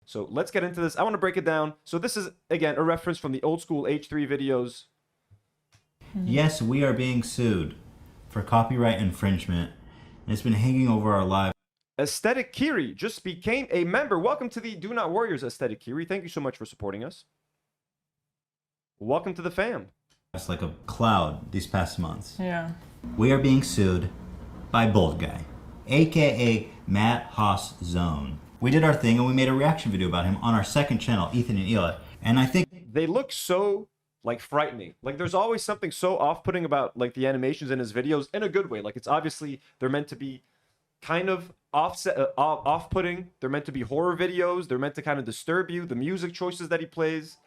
So let's get into this. I want to break it down. So this is, again, a reference from the old school H3 videos. Yes, we are being sued for copyright infringement, and it's been hanging over our lives. Aesthetic Kiri just became a member. Welcome to the Do Not Warriors, Aesthetic Kiri. Thank you so much for supporting us. Welcome to the fam. It's like a cloud these past months. Yeah. We are being sued by Bold Guy, aka Matt Haas Zone. We did our thing and we made a reaction video about him on our second channel, Ethan and Hila. And I think they look so like frightening. Like there's always something so off-putting about like the animations in his videos in a good way. Like it's obviously they're meant to be kind of off-putting. They're meant to be horror videos. They're meant to kind of disturb you. The music choices that he plays.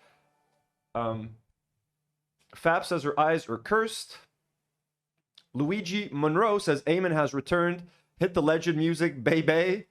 Fab says her eyes are cursed. Luigi Monroe says Aamon has returned. Hit the legend music, baby.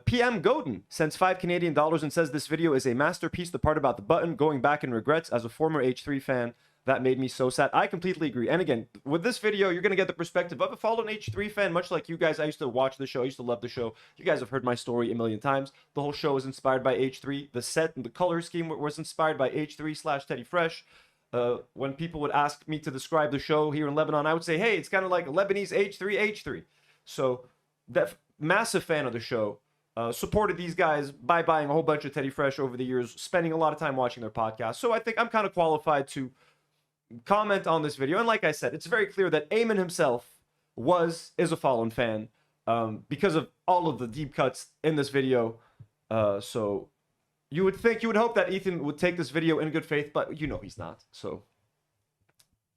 PM Godin sends $5 and says this video is a masterpiece. The part about the button going back in regrets. As a former H3 fan, that made me so sad. I completely agree. And again, with this video, you're going to get the perspective of a fallen H3 fan, much like you guys. I used to watch the show. I used to love the show. You guys have heard my story a million times. The whole show is inspired by H3. The set and the color scheme was inspired by H3 / Teddy Fresh. When people would ask me to describe the show here in Lebanon, I would say, hey, it's kind of like Lebanese H3. So, massive fan of the show. Supported these guys by buying a whole bunch of Teddy Fresh over the years, spending a lot of time watching their podcast. So I think I'm kind of qualified to comment on this video. And like I said, it's very clear that Aamon himself is a fallen fan because of all of the deep cuts in this video. So you would hope that Ethan would take this video in good faith, but you know he's not. So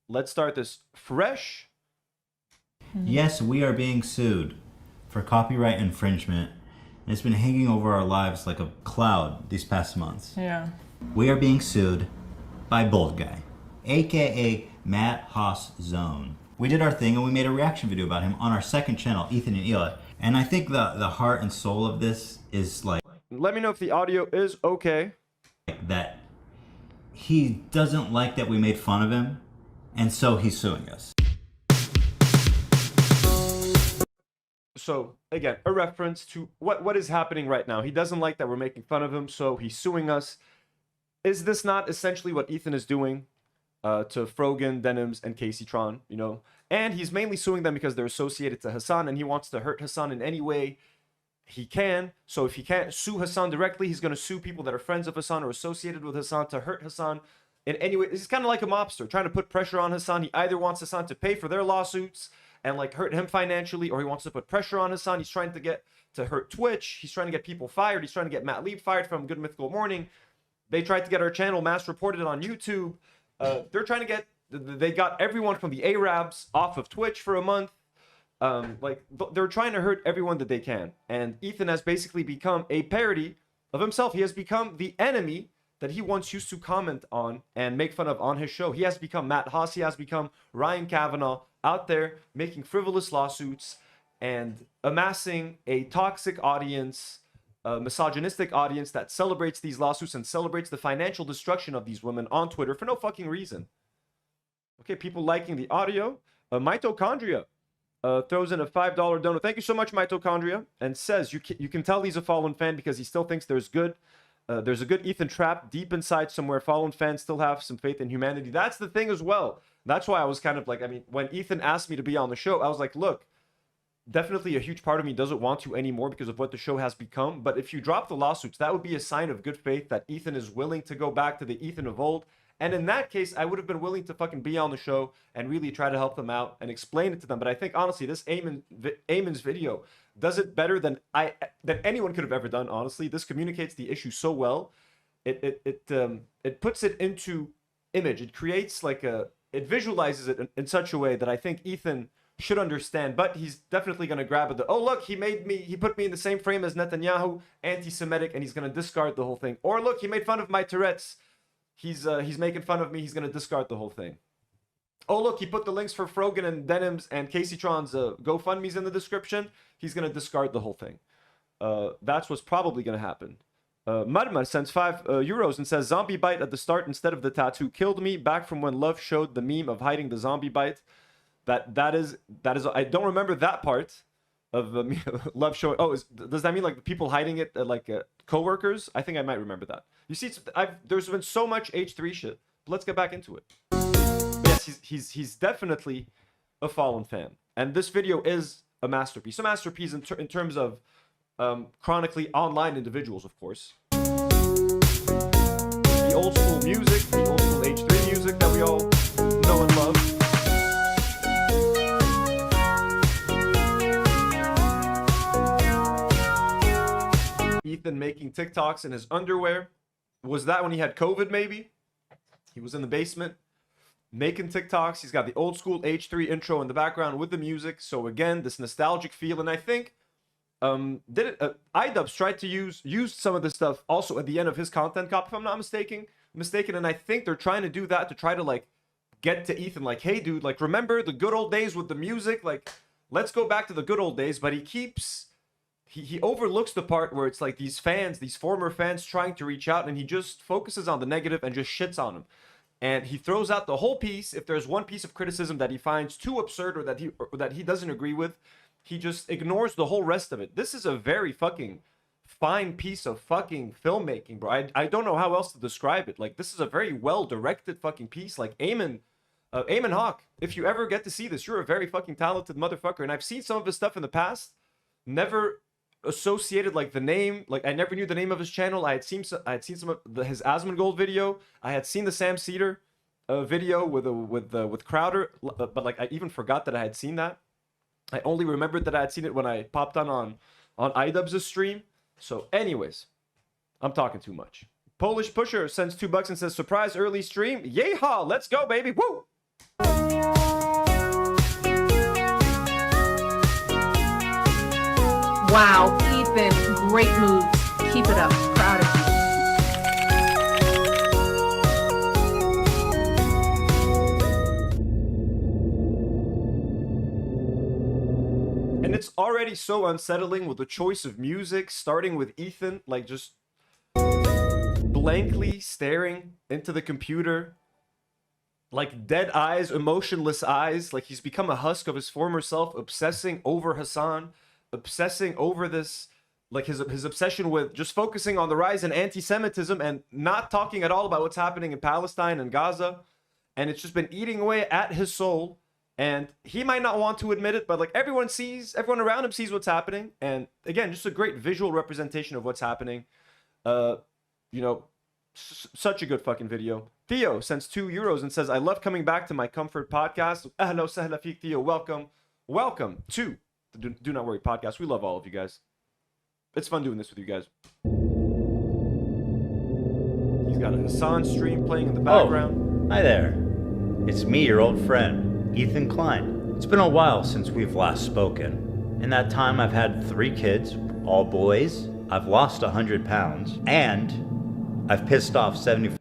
let's start this fresh. Yes, we are being sued for copyright infringement. And it's been hanging over our lives like a cloud these past months. Yeah. We are being sued by Bold Guy, aka Matt Haas Zone. We did our thing and we made a reaction video about him on our second channel, Ethan and Hila. And I think the heart and soul of this is like... Let me know if the audio is okay. That he doesn't like that we made fun of him, and so he's suing us. So, again, a reference to what is happening right now. He doesn't like that we're making fun of him, so he's suing us. Is this not essentially what Ethan is doing to Frogan, Denims, and Casey Tron, you know? And he's mainly suing them because they're associated to Hassan, and he wants to hurt Hassan in any way he can. So if he can't sue Hassan directly, he's going to sue people that are friends of Hassan or associated with Hassan to hurt Hassan in any way. He's kind of like a mobster, trying to put pressure on Hassan. He either wants Hassan to pay for their lawsuits and like hurt him financially, or he wants to put pressure on Hassan. He's trying to hurt Twitch. He's trying to get people fired. He's trying to get Matt Lieb fired from Good Mythical Morning. They tried to get our channel mass reported on YouTube. They're trying to get, they got everyone from the Arabs off of Twitch for a month. They're trying to hurt everyone that they can. And Ethan has basically become a parody of himself. He has become the enemy that he once used to comment on and make fun of on his show. He has become Matt Haas. He has become Ryan Kavanagh, out there making frivolous lawsuits and amassing a toxic audience, a misogynistic audience that celebrates these lawsuits and celebrates the financial destruction of these women on Twitter for no fucking reason. Okay, people liking the audio. Mitochondria throws in a $5 donor. Thank you so much, Mitochondria, and says you can tell he's a fallen fan because he still thinks there's a good Ethan trapped deep inside somewhere. Fallen fans still have some faith in humanity. That's the thing as well. That's why I was kind of like, I mean, when Ethan asked me to be on the show, I was like, look, definitely a huge part of me doesn't want to anymore because of what the show has become. But if you drop the lawsuits, that would be a sign of good faith that Ethan is willing to go back to the Ethan of old. And in that case, I would have been willing to fucking be on the show and really try to help them out and explain it to them. But I think, honestly, this Aamon's video does it better than anyone could have ever done, honestly. This communicates the issue so well. It puts it into image. It creates like it visualizes it in such a way that I think Ethan should understand, but he's definitely going to grab it. Oh, look, he put me in the same frame as Netanyahu, anti-Semitic, and he's going to discard the whole thing. Or look, he made fun of my Tourette's. He's making fun of me. He's going to discard the whole thing. Oh, look, he put the links for Frogan and Denims and Casey Tron's GoFundMe's in the description. He's going to discard the whole thing. That's what's probably going to happen. Madma sends €5 and says, zombie bite at the start instead of the tattoo killed me. Back from when Love showed the meme of hiding the zombie bite. That is I don't remember that part of the love show. Oh, does that mean like the people hiding it, like coworkers? I think I might remember that. You see, there's been so much H3 shit. But let's get back into it. But yes, he's definitely a Fallen fan, and this video is a masterpiece. A masterpiece in terms of chronically online individuals, of course. The old school music, the old school H3 music that we all know and love. Ethan making TikToks in his underwear. Was that when he had COVID, maybe? He was in the basement making TikToks. He's got the old school H3 intro in the background with the music. So again, this nostalgic feel. And I think Idubbbz tried to use some of this stuff also at the end of his content cop, if I'm not mistaken. And I think they're trying to do that to try to like get to Ethan, like, hey dude, like remember the good old days with the music? Like, let's go back to the good old days. But he overlooks the part where it's like these fans, these former fans trying to reach out, and he just focuses on the negative and just shits on them. And he throws out the whole piece. If there's one piece of criticism that he finds too absurd or that he doesn't agree with, he just ignores the whole rest of it. This is a very fucking fine piece of fucking filmmaking, bro. I don't know how else to describe it. Like, this is a very well-directed fucking piece. Like, Aamon Hawk, if you ever get to see this, you're a very fucking talented motherfucker. And I've seen some of his stuff in the past. Never associated like the name, like I never knew the name of his channel. I had seen some of his Asmongold video. I had seen the Sam Cedar video with Crowder, but like I even forgot that I had seen that. I only remembered that I had seen it when I popped on Idubbbz' stream. So anyways, I'm talking too much. Polish Pusher sends $2 and says, surprise early stream. Yeehaw, let's go, baby. Woo! Wow, Ethan, great moves. Keep it up. Proud of you. And it's already so unsettling with the choice of music, starting with Ethan, like just blankly staring into the computer, like dead eyes, emotionless eyes, like he's become a husk of his former self, obsessing over Hassan, obsessing over this, like his obsession with just focusing on the rise in anti-Semitism and not talking at all about what's happening in Palestine and Gaza. And it's just been eating away at his soul. And he might not want to admit it, but like everyone around him sees what's happening. And again, just a great visual representation of what's happening. You know, such a good fucking video. Theo sends €2 and says, I love coming back to my comfort podcast. Ahla sahla fik, Theo. Welcome to the Do Not Worry podcast. We love all of you guys. It's fun doing this with you guys. He's got a Hassan stream playing in the background. Oh, hi there. It's me, your old friend, Ethan Klein. It's been a while since we've last spoken. In that time, I've had 3 kids, all boys. I've lost 100 pounds, and I've pissed off 70.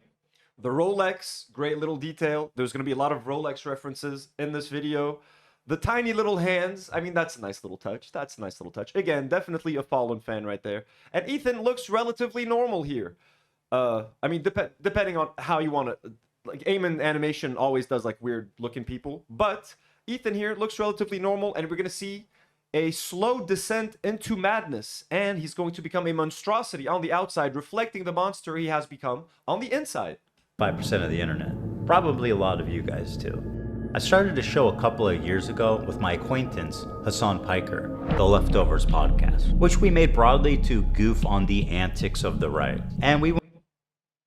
The Rolex, great little detail. There's going to be a lot of Rolex references in this video. The tiny little hands, I mean, that's a nice little touch. That's a nice little touch. Again, definitely a Fallen fan right there. And Ethan looks relatively normal here. I mean, depending on how you want to... Like, Aamon animation always does, like, weird-looking people. But Ethan here looks relatively normal, and we're going to see a slow descent into madness. And he's going to become a monstrosity on the outside, reflecting the monster he has become on the inside. 5% of the internet. Probably a lot of you guys, too. I started a show a couple of years ago with my acquaintance, Hassan Piker, the Leftovers podcast, which we made broadly to goof on the antics of the right. And we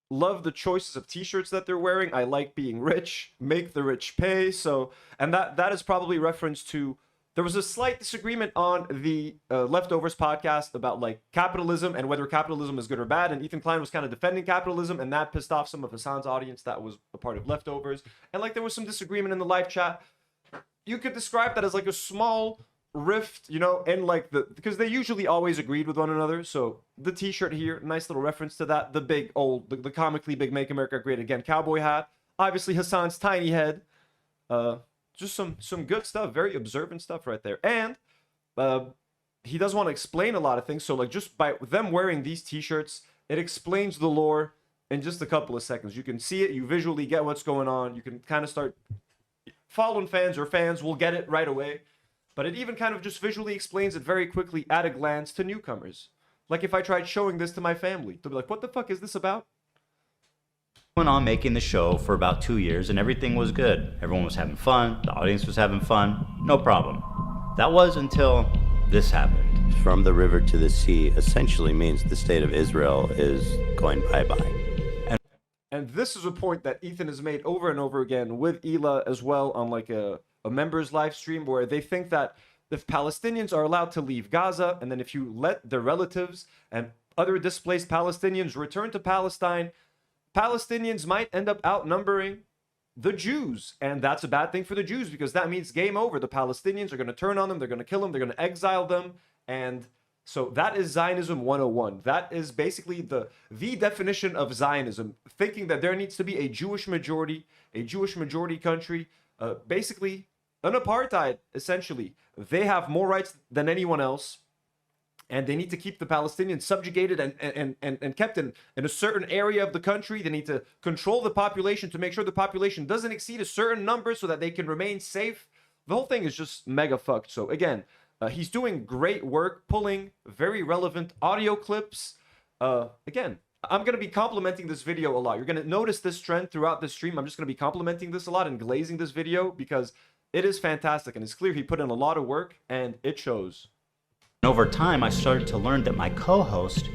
love the choices of t-shirts that they're wearing. I like being rich, make the rich pay. So, and that is probably reference to, there was a slight disagreement on the Leftovers podcast about like capitalism and whether capitalism is good or bad. And Ethan Klein was kind of defending capitalism, and that pissed off some of Hassan's audience that was a part of Leftovers. And like there was some disagreement in the live chat. You could describe that as like a small rift, you know, and like because they usually always agreed with one another. So the t-shirt here, nice little reference to that. The big old, the comically big Make America Great Again cowboy hat. Obviously Hassan's tiny head. Just some good stuff, very observant stuff right there. And he does want to explain a lot of things. So like just by them wearing these t-shirts, it explains the lore in just a couple of seconds. You can see it, you visually get what's going on. You can kind of start Fallen fans or fans will get it right away. But it even kind of just visually explains it very quickly at a glance to newcomers. Like if I tried showing this to my family, they'll be like, what the fuck is this about? Went on making the show for about 2 years and everything was good. Everyone was having fun, the audience was having fun, no problem. That was until this happened. From the river to the sea essentially means the state of Israel is going bye-bye. And this is a point that Ethan has made over and over again with Hila as well on like a members live stream, where they think that if Palestinians are allowed to leave Gaza, and then if you let their relatives and other displaced Palestinians return to Palestine, Palestinians might end up outnumbering the Jews. And that's a bad thing for the Jews, because that means game over. The Palestinians are going to turn on them, they're going to kill them, they're going to exile them. And so that is Zionism 101. That is basically the definition of Zionism, thinking that there needs to be a Jewish majority country, basically an apartheid, essentially. They have more rights than anyone else, and they need to keep the Palestinians subjugated and kept in a certain area of the country. They need to control the population to make sure the population doesn't exceed a certain number so that they can remain safe. The whole thing is just mega fucked. So again, he's doing great work, pulling very relevant audio clips. Again, I'm going to be complimenting this video a lot. You're going to notice this trend throughout the stream. I'm just going to be complimenting this a lot and glazing this video because it is fantastic. And it's clear he put in a lot of work and it shows. Over time, I started to learn that my co-host,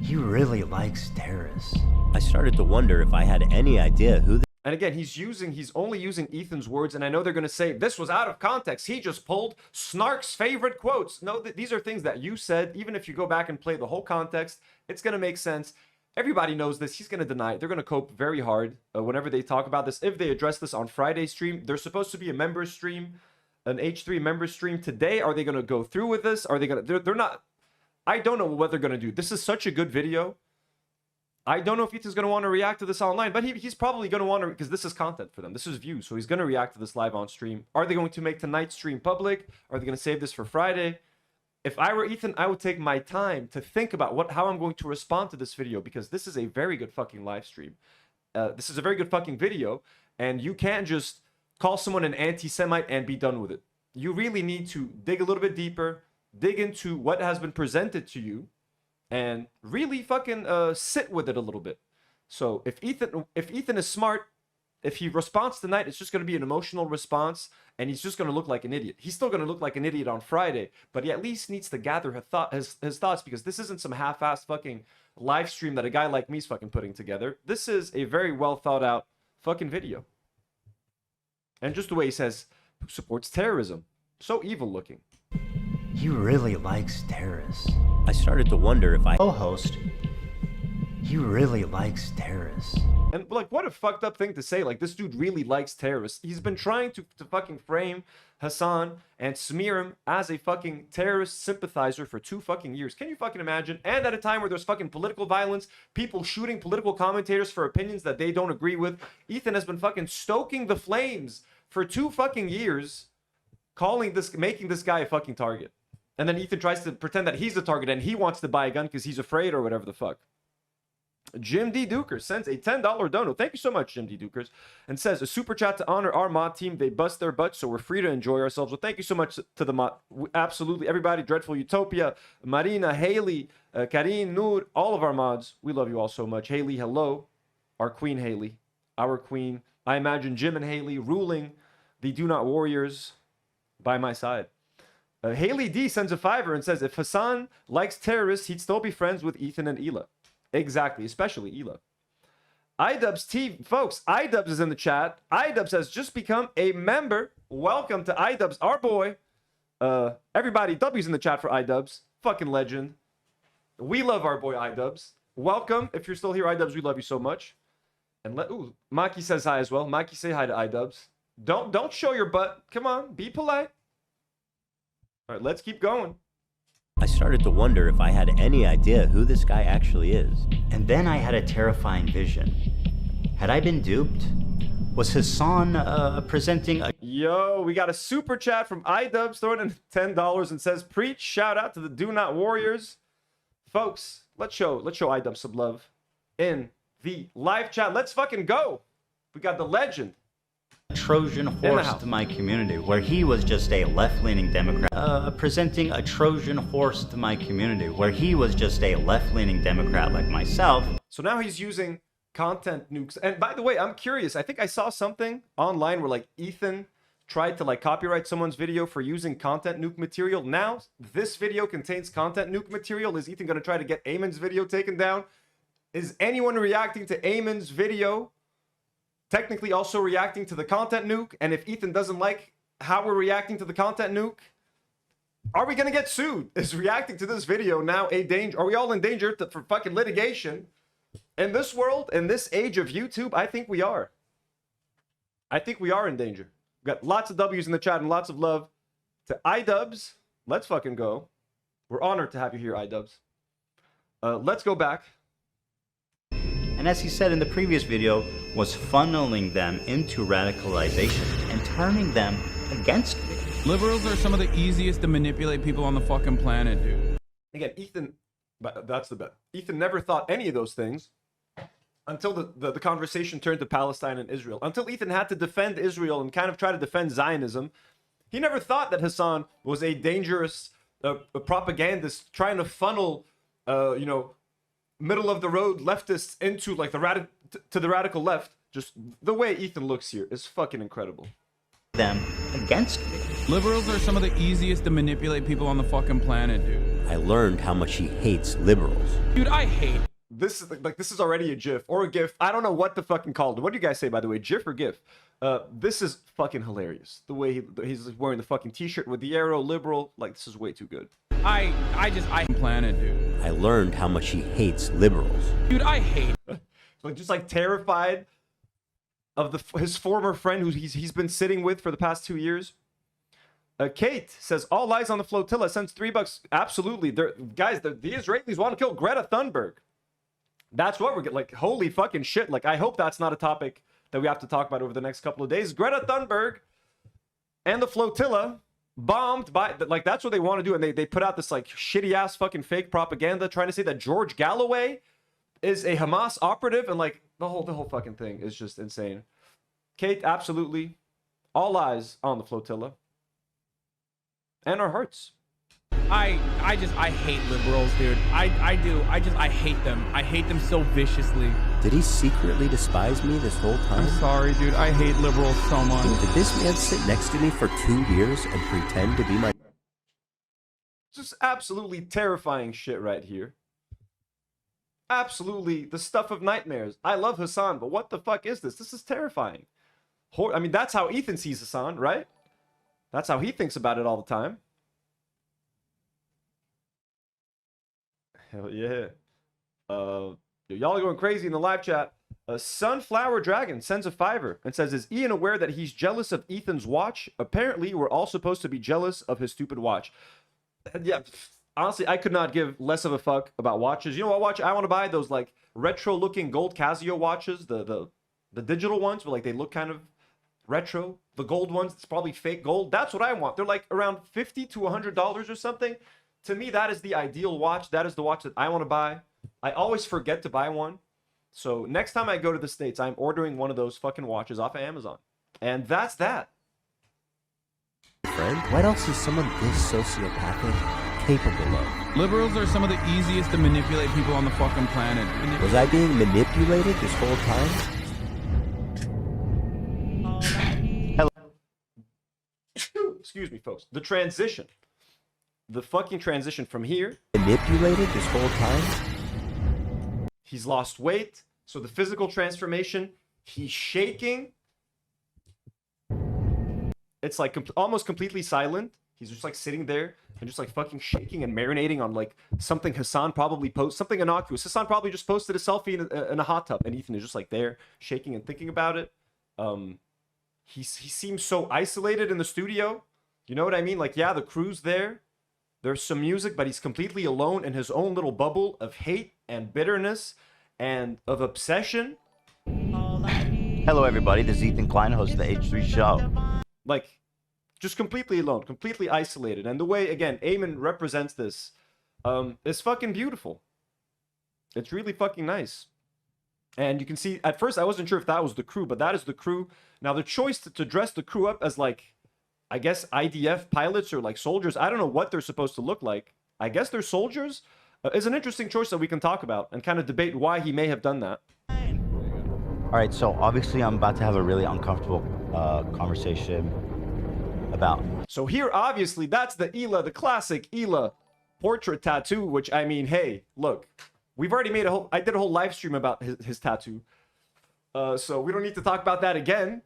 he really likes terrorists. I started to wonder if I had any idea who And again, he's only using Ethan's words, and I know they're going to say, this was out of context. He just pulled Snark's favorite quotes. No, these are things that you said. Even if you go back and play the whole context, it's going to make sense. Everybody knows this. He's going to deny it. They're going to cope very hard whenever they talk about this. If they address this on Friday's stream, there's supposed to be a member stream, an H3 member stream today. Are they going to go through with this? Are they going to... They're not... I don't know what they're going to do. This is such a good video. I don't know if Ethan's going to want to react to this online, but he's probably going to want to, because this is content for them. This is views, so he's going to react to this live on stream. Are they going to make tonight's stream public? Are they going to save this for Friday? If I were Ethan, I would take my time to think about how I'm going to respond to this video, because this is a very good fucking live stream. This is a very good fucking video, and you can't just call someone an anti-Semite and be done with it. You really need to dig a little bit deeper, dig into what has been presented to you, and really fucking sit with it a little bit. So if Ethan is smart, if he responds tonight, it's just going to be an emotional response, and he's just going to look like an idiot. He's still going to look like an idiot on Friday, but he at least needs to gather his thoughts, because this isn't some half-assed fucking live stream that a guy like me's fucking putting together. This is a very well thought out fucking video. And just the way he says, who supports terrorism? So evil looking. He really likes terrorists. I started to wonder if I Co-host, he really likes terrorists. And like, what a fucked up thing to say. Like, this dude really likes terrorists. He's been trying to fucking frame Hassan and smear him as a fucking terrorist sympathizer for 2 fucking years. Can you fucking imagine? And at a time where there's fucking political violence, people shooting political commentators for opinions that they don't agree with. Ethan has been fucking stoking the flames for 2 fucking years, making this guy a fucking target. And then Ethan tries to pretend that he's the target and he wants to buy a gun because he's afraid or whatever the fuck. Jim D. Dukers sends a $10 dono. Thank you so much, Jim D. Dukers. And says, a super chat to honor our mod team. They bust their butts, so we're free to enjoy ourselves. Well, thank you so much to the mod. Absolutely. Everybody, Dreadful Utopia, Marina, Haley, Karine, Noor, all of our mods. We love you all so much. Haley, hello. Our queen, Haley. Our queen. I imagine Jim and Haley ruling the Do Not Warriors by my side. Haley D sends a $5 and says, if Hassan likes terrorists, he'd still be friends with Ethan and Hila. Exactly, especially Hila. Idubbbz TV, folks, Idubbbz is in the chat. Idubbbz has just become a member. Welcome to Idubbbz, our boy. Everybody, W's in the chat for Idubbbz. Fucking legend. We love our boy Idubbbz. Welcome. If you're still here, Idubbbz, we love you so much. And ooh, Maki says hi as well. Maki, say hi to Idubbbz. Don't show your butt. Come on, be polite. All right, let's keep going. I started to wonder if I had any idea who this guy actually is. And then I had a terrifying vision. Had I been duped? Was Hassan presenting a... Yo, we got a super chat from Idubbbz throwing in $10 and says, preach, shout out to the Do Not Warriors. Folks, let's show Idubbbz some love in the live chat. Let's fucking go. We got the legend, Trojan Horse to my community, where he was just a left-leaning Democrat. Presenting a Trojan Horse to my community, where he was just a left-leaning Democrat like myself. So now he's using content nukes. And by the way, I'm curious. I think I saw something online where like Ethan tried to like copyright someone's video for using content nuke material. Now this video contains content nuke material. Is Ethan going to try to get Aamon's video taken down? Is anyone reacting to Aamon's video technically also reacting to the content nuke? And if Ethan doesn't like how we're reacting to the content nuke, are we going to get sued? Is reacting to this video now a danger? Are we all in danger for fucking litigation? In this world, in this age of YouTube, I think we are. I think we are in danger. We've got lots of W's in the chat and lots of love to Idubbbz. Let's fucking go. We're honored to have you here, Idubbbz. Let's go back. And as he said in the previous video, was funneling them into radicalization and turning them against me. Liberals are some of the easiest to manipulate people on the fucking planet, dude. Again, Ethan, but that's the bet. Ethan never thought any of those things until the conversation turned to Palestine and Israel. Until Ethan had to defend Israel and kind of try to defend Zionism, he never thought that Hassan was a dangerous a propagandist trying to funnel, you know, middle of the road leftists into like to the radical left. Just the way Ethan looks here is fucking incredible. Them against me. Liberals are some of the easiest to manipulate people on the fucking planet, dude. I learned how much he hates liberals. Dude, I hate. This is like this is already a GIF or a GIF. I don't know what the fucking called. What do you guys say, by the way? GIF or GIF? This is fucking hilarious. The way he's wearing the fucking t-shirt with the arrow, liberal. Like, this is way too good. I planet, dude. I learned how much he hates liberals. Dude, I hate. Like, just like terrified of his former friend who he's been sitting with for the past 2 years. Kate says, all eyes on the flotilla, sends $3. Absolutely. Guys, the Israelis want to kill Greta Thunberg. That's what we're getting. Like, holy fucking shit. Like, I hope that's not a topic that we have to talk about over the next couple of days. Greta Thunberg and the flotilla bombed by, like, that's what they want to do. And they put out this, like, shitty-ass fucking fake propaganda trying to say that George Galloway is a Hamas operative. And, like, the whole fucking thing is just insane. Kate, absolutely. All eyes on the flotilla. And our hearts. I hate liberals, dude. I do. I hate them. I hate them so viciously. Did he secretly despise me this whole time? I'm sorry, dude. I hate liberals so much. Did this man sit next to me for 2 years and pretend to be my... Just absolutely terrifying shit right here. Absolutely the stuff of nightmares. I love Hassan, but what the fuck is this? This is terrifying. I mean, that's how Ethan sees Hassan, right? That's how he thinks about it all the time. Hell yeah. Y'all are going crazy in the live chat. Sunflower Dragon sends a $5 and says, is Ian aware that he's jealous of Ethan's watch? Apparently, we're all supposed to be jealous of his stupid watch. Yeah, honestly, I could not give less of a fuck about watches. You know what watch I want to buy? Those like retro-looking gold Casio watches, the digital ones, but like they look kind of retro. The gold ones, it's probably fake gold. That's what I want. They're like around $50 to $100 or something. To me, that is the ideal watch. That is the watch that I want to buy. I always forget to buy one. So next time I go to the States, I'm ordering one of those fucking watches off of Amazon. And that's that. Friend, what else is someone this sociopathic capable of? Liberals are some of the easiest to manipulate people on the fucking planet. Was I being manipulated this whole time? Hello. Excuse me, folks. The transition. The fucking transition from here. Manipulated this whole time? He's lost weight. So the physical transformation. He's shaking. It's like almost completely silent. He's just like sitting there and just like fucking shaking and marinating on like something Hassan probably posted. Something innocuous. Hassan probably just posted a selfie in a hot tub. And Ethan is just like there shaking and thinking about it. He seems so isolated in the studio. You know what I mean? Like, yeah, the crew's there. There's some music, but he's completely alone in his own little bubble of hate and bitterness and of obsession. Hello, everybody. This is Ethan Klein, host of the H3 Show. Like, just completely alone, completely isolated. And the way, again, Aamon represents this is fucking beautiful. It's really fucking nice. And you can see, at first I wasn't sure if that was the crew, but that is the crew. Now the choice to dress the crew up as like, I guess IDF pilots or like soldiers, I don't know what they're supposed to look like. I guess they're soldiers, is an interesting choice that we can talk about and kind of debate why he may have done that. All right, so obviously I'm about to have a really uncomfortable conversation about... So here, obviously, that's the Hila, the classic Hila portrait tattoo, which, I mean, hey, look, we've already made I did a whole live stream about his tattoo. So we don't need to talk about that again.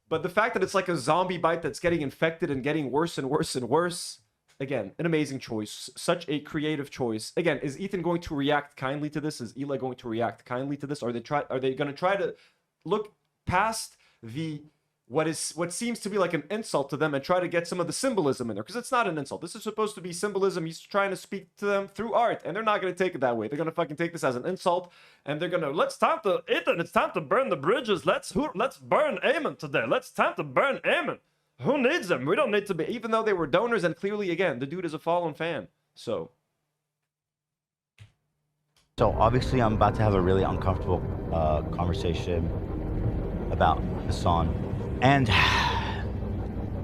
But the fact that it's like a zombie bite that's getting infected and getting worse and worse and worse, again, an amazing choice. Such a creative choice. Again, is Ethan going to react kindly to this? Is Hila going to react kindly to this? Are they going to try to look past the what seems to be like an insult to them and try to get some of the symbolism in there? Because it's not an insult. This is supposed to be symbolism. He's trying to speak to them through art, and they're not going to take it that way. They're going to fucking take this as an insult, and they're going to, it's time to burn the bridges. Let's burn Aamon today. Time to burn Aamon. Who needs them? We don't need to be, even though they were donors, and clearly, again, the dude is a fallen fan. So obviously I'm about to have a really uncomfortable conversation about Hassan. And,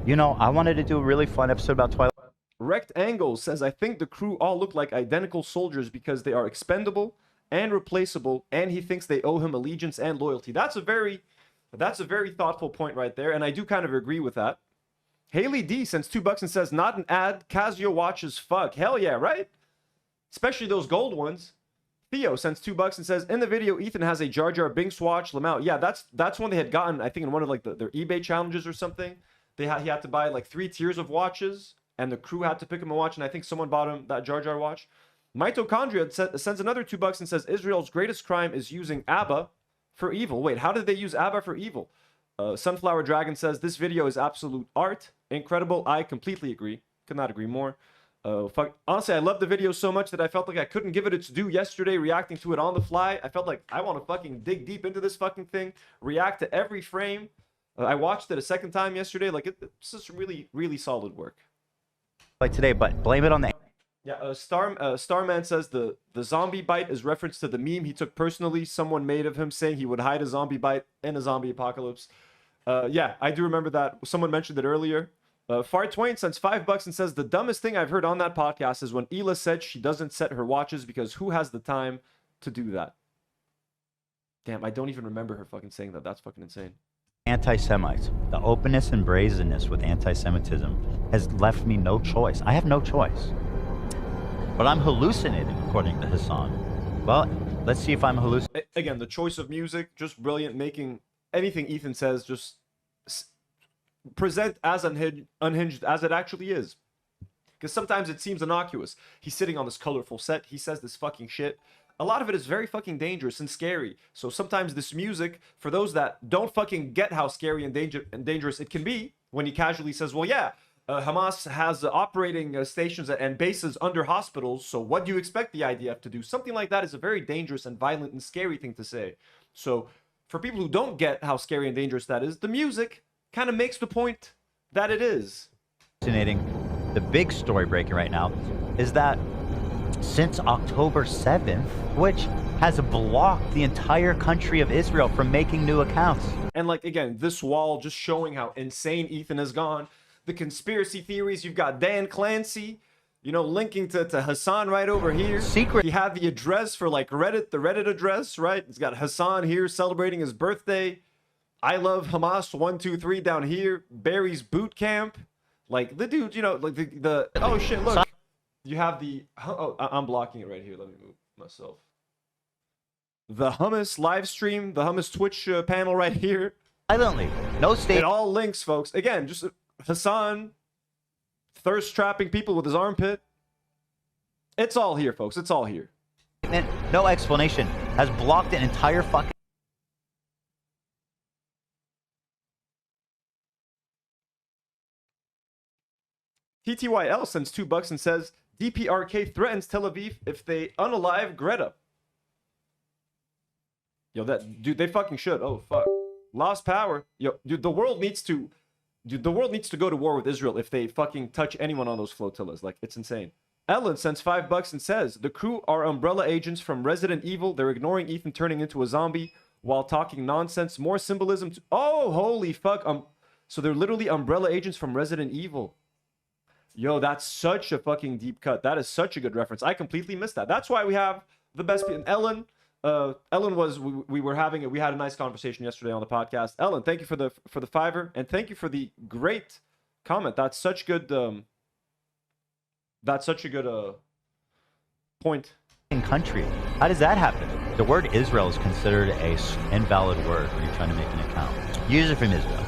you know, I wanted to do a really fun episode about Twilight. Rectangle says, I think the crew all look like identical soldiers because they are expendable and replaceable, and he thinks they owe him allegiance and loyalty. That's a very thoughtful point right there, and I do kind of agree with that. Haley D sends $2 and says, not an ad, Casio watches fuck. Hell yeah, right? Especially those gold ones. Theo sends $2 and says, in the video, Ethan has a Jar Jar Binks watch. Lamau. Yeah, that's one they had gotten, I think, in one of like their eBay challenges or something. He had to buy like 3 tiers of watches, and the crew had to pick him a watch, and I think someone bought him that Jar Jar watch. Mitochondria sends another $2 and says, Israel's greatest crime is using ABBA for evil. Wait, how did they use ABBA for evil? Sunflower Dragon says, this video is absolute art. Incredible. I completely agree. Could not agree more. Honestly, I love the video so much that I felt like I couldn't give it its due yesterday, reacting to it on the fly. I felt like I want to fucking dig deep into this fucking thing, react to every frame. I watched it a second time yesterday. Like, it's just really, really solid work. Like today, but blame it on the... Yeah, Starman says the zombie bite is reference to the meme he took personally. Someone made of him saying he would hide a zombie bite in a zombie apocalypse. Yeah, I do remember that. Someone mentioned it earlier. Fart Twain sends $5 and says, the dumbest thing I've heard on that podcast is when Hila said she doesn't set her watches because who has the time to do that? Damn, I don't even remember her fucking saying that. That's fucking insane. Anti-Semites. The openness and brazenness with anti-Semitism has left me no choice. I have no choice. But I'm hallucinating, according to Hassan. Well, let's see if I'm hallucinating. Again, the choice of music, just brilliant, making anything Ethan says just present as unhinged as it actually is. Because sometimes it seems innocuous. He's sitting on this colorful set. He says this fucking shit. A lot of it is very fucking dangerous and scary. So sometimes this music, for those that don't fucking get how scary and dangerous it can be, when he casually says, well, yeah, Hamas has operating stations and bases under hospitals, so what do you expect the IDF to do? Something like that is a very dangerous and violent and scary thing to say. So for people who don't get how scary and dangerous that is, the music kind of makes the point that it is. The big story breaking right now is that since October 7th, which has blocked the entire country of Israel from making new accounts. And like, again, this wall just showing how insane Ethan has gone. The conspiracy theories, you've got Dan Clancy, you know, linking to Hassan right over here. Secret. He had the address for like Reddit, the Reddit address, right? He's got Hassan here celebrating his birthday. I love Hamas 123 down here. Barry's boot camp. Like the dude, you know, like the oh shit, look. You have the, oh, I'm blocking it right here. Let me move myself. The hummus live stream, the hummus Twitch panel right here. Silently, no state. It all links, folks. Again, just Hassan thirst trapping people with his armpit. It's all here, folks. It's all here. No explanation. Has blocked an entire fucking. TTYL sends $2 and says, DPRK threatens Tel Aviv if they unalive Greta. Yo, that dude, they fucking should. Oh fuck, lost power. Yo, dude, the world needs to go to war with Israel if they fucking touch anyone on those flotillas. Like, it's insane. Ellen sends $5 and says, the crew are umbrella agents from Resident Evil. They're ignoring Ethan turning into a zombie. while talking nonsense. More symbolism. Oh, holy fuck. So they're literally umbrella agents from Resident Evil. Yo, that's such a fucking deep cut. That is such a good reference. I completely missed that. That's why we have the best people. Ellen. Ellen was we had a nice conversation yesterday on the podcast. Ellen, thank you for the $5, and thank you for the great comment. That's such good. That's such a good point. Country. How does that happen? The word Israel is considered a invalid word when you're trying to make an account. User from Israel.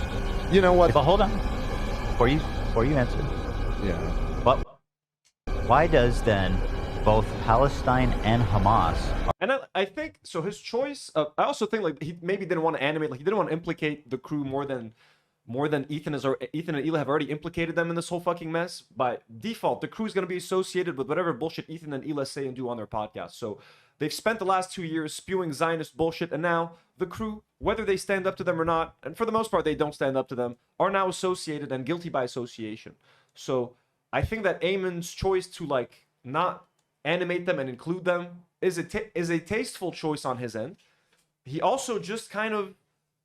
You know what? But hold on. Before you answer. Yeah. But why does then both Palestine and Hamas? And I think so. His choice. I also think like he maybe didn't want to animate. Like he didn't want to implicate the crew more than Ethan and Hila have already implicated them in this whole fucking mess. By default, the crew is going to be associated with whatever bullshit Ethan and Hila say and do on their podcast. So they've spent the last 2 years spewing Zionist bullshit, and now the crew, whether they stand up to them or not, and for the most part they don't stand up to them, are now associated and guilty by association. So I think that Aamon's choice to like not animate them and include them is a tasteful choice on his end. He also just kind of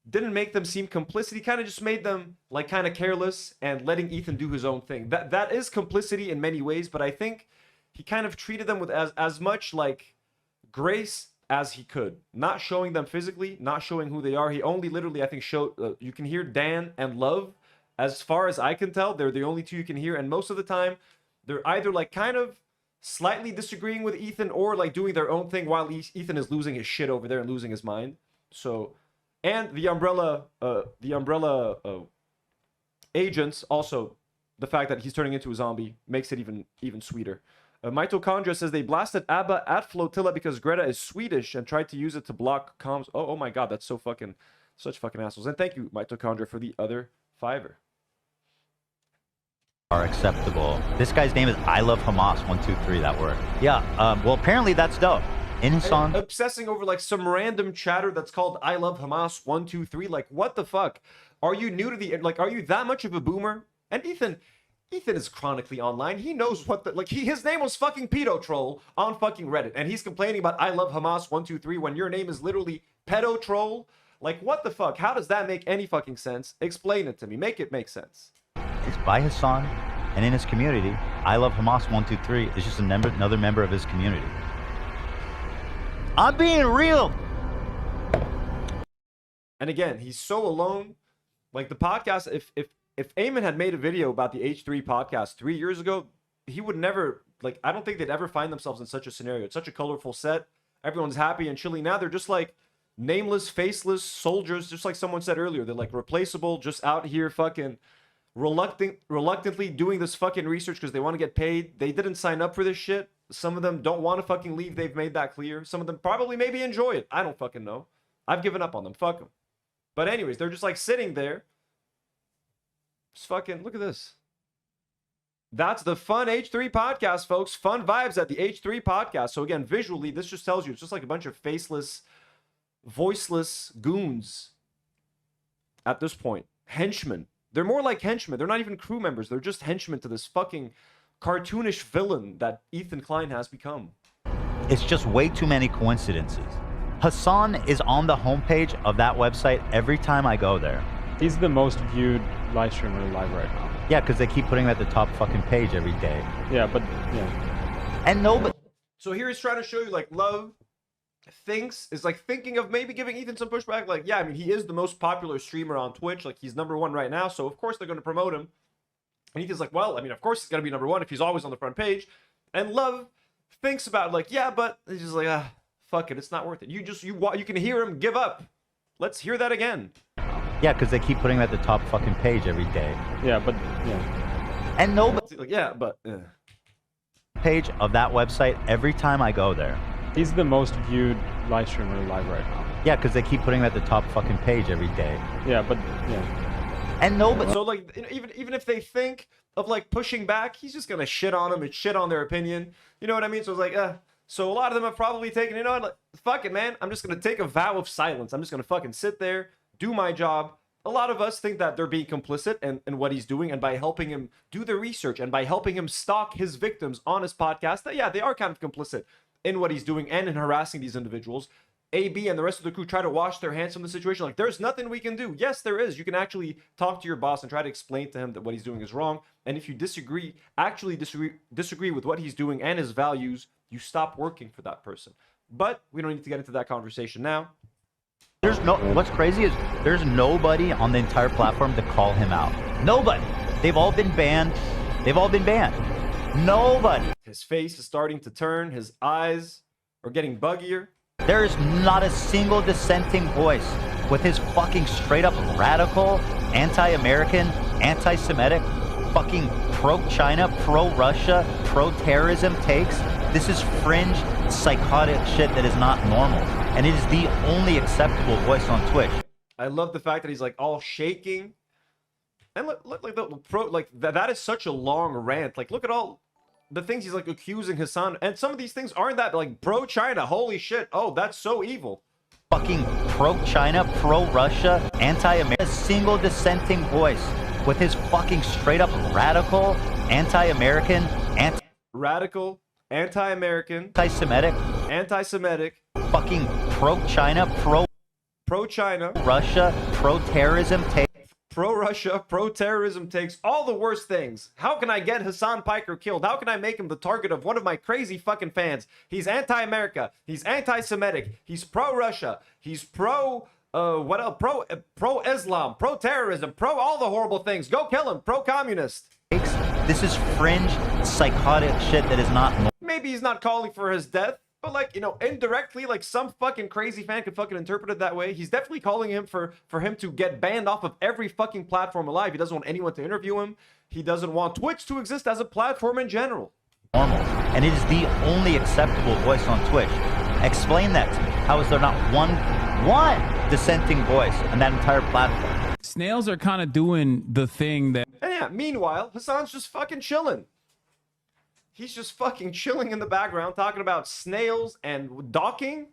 didn't make them seem complicit. He kind of just made them like kind of careless and letting Ethan do his own thing. That is complicity in many ways, but I think he kind of treated them with as much like grace as he could, not showing them physically, not showing who they are. He only literally, I think, showed you can hear Dan and Love. As far as I can tell, they're the only two you can hear, and most of the time they're either like kind of slightly disagreeing with Ethan or like doing their own thing while Ethan is losing his shit over there and losing his mind. So, and the umbrella agents, also the fact that he's turning into a zombie makes it even sweeter. Mitochondria says they blasted ABBA at Flotilla because Greta is Swedish and tried to use it to block comms. Oh my god, that's such fucking assholes. And thank you, Mitochondria, for the other $5. Are acceptable. This guy's name is I Love Hamas 123. That word. Yeah. Well, apparently that's dope. In song. Obsessing over like some random chatter that's called I Love Hamas 123. Like what the fuck? Are you new to the like? Are you that much of a boomer? And Ethan is chronically online. He knows what the like. His name was fucking pedo troll on fucking Reddit, and he's complaining about I Love Hamas 123 when your name is literally pedo troll. Like what the fuck? How does that make any fucking sense? Explain it to me. Make it make sense. It's by Hassan, and in his community, I Love Hamas 123 is just another member of his community. I'm being real. And again, he's so alone. Like the podcast, if Aamon had made a video about the H3 podcast 3 years ago, he would never like. I don't think they'd ever find themselves in such a scenario. It's such a colorful set. Everyone's happy and chilly. Now they're just like nameless, faceless soldiers, just like someone said earlier. They're like replaceable, just out here fucking reluctantly doing this fucking research because they want to get paid. They didn't sign up for this shit. Some of them don't want to fucking leave. They've made that clear. Some of them probably maybe enjoy it. I don't fucking know. I've given up on them. Fuck them. But anyways, they're just like sitting there. Just fucking look at this. That's the Fun H3 podcast, folks. Fun vibes at the H3 podcast. So again, visually, this just tells you it's just like a bunch of faceless, voiceless goons at this point. Henchmen. They're more like henchmen. They're not even crew members. They're just henchmen to this fucking cartoonish villain that Ethan Klein has become. It's just way too many coincidences. Hassan is on the homepage of that website every time I go there. He's the most viewed live streamer live right now. Yeah, because they keep putting him at the top fucking page every day. Yeah, but yeah. And nobody. So here he's trying to show you like Love is like thinking of maybe giving Ethan some pushback. Like, yeah, I mean, he is the most popular streamer on Twitch. Like, he's #1 right now. So of course they're going to promote him. And Ethan's like, well, I mean, of course he's going to be #1 if he's always on the front page. And Love thinks about it, like, yeah, but he's just like, fuck it, it's not worth it. You can hear him give up. Let's hear that again. Yeah, because they keep putting him at the top fucking page every day. Yeah, but yeah. And nobody. Like, yeah, but Page of that website every time I go there. He's the most viewed live streamer live right now. Yeah, because they keep putting him at the top fucking page every day. Yeah, but yeah. And nobody. So like, even if they think of like pushing back, he's just gonna shit on them and shit on their opinion. You know what I mean? So it's like, so a lot of them have probably taken, you know, like, fuck it, man. I'm just gonna take a vow of silence. I'm just gonna fucking sit there, do my job. A lot of us think that they're being complicit in what he's doing, and by helping him do the research and by helping him stalk his victims on his podcast, that yeah, they are kind of complicit in what he's doing and in harassing these individuals. AB and the rest of the crew try to wash their hands from the situation. Like, there's nothing we can do. Yes, there is. You can actually talk to your boss and try to explain to him that what he's doing is wrong. And if you disagree with what he's doing and his values, you stop working for that person. But we don't need to get into that conversation now. What's crazy is there's nobody on the entire platform to call him out. Nobody. They've all been banned. Nobody. His face is starting to turn. His eyes are getting buggier. There is not a single dissenting voice with his fucking straight up radical, anti-American, anti-Semitic, fucking pro-China, pro-Russia, pro-terrorism takes. This is fringe, psychotic shit that is not normal. And it is the only acceptable voice on Twitch. I love the fact that he's like all shaking. And look like that is such a long rant. Like, look at all the things he's like accusing Hassan, and some of these things aren't that like pro-China. Holy shit! Oh, that's so evil. Fucking pro-China, pro-Russia, anti-American, a single dissenting voice with his fucking straight up radical, anti-American, Radical, anti-American, anti-Semitic, fucking pro-China, pro-China, Russia, pro-terrorism take. Pro-Russia, pro-terrorism takes, all the worst things. How can I get Hassan Piker killed? How can I make him the target of one of my crazy fucking fans? He's anti-America. He's anti-Semitic. He's pro-Russia. He's what else? Pro-Islam, pro-terrorism, pro all the horrible things. Go kill him. Pro-communist. This is fringe, psychotic shit that is not normal. Maybe he's not calling for his death, but like, you know, indirectly, like some fucking crazy fan could fucking interpret it that way. He's definitely calling him for him to get banned off of every fucking platform alive. He doesn't want anyone to interview him. He doesn't want Twitch to exist as a platform in general. Normal. And it is the only acceptable voice on Twitch. Explain that to me. How is there not one dissenting voice on that entire platform? Snails are kind of doing the thing that. And yeah, meanwhile, Hassan's just fucking chilling. He's just fucking chilling in the background, talking about snails and docking.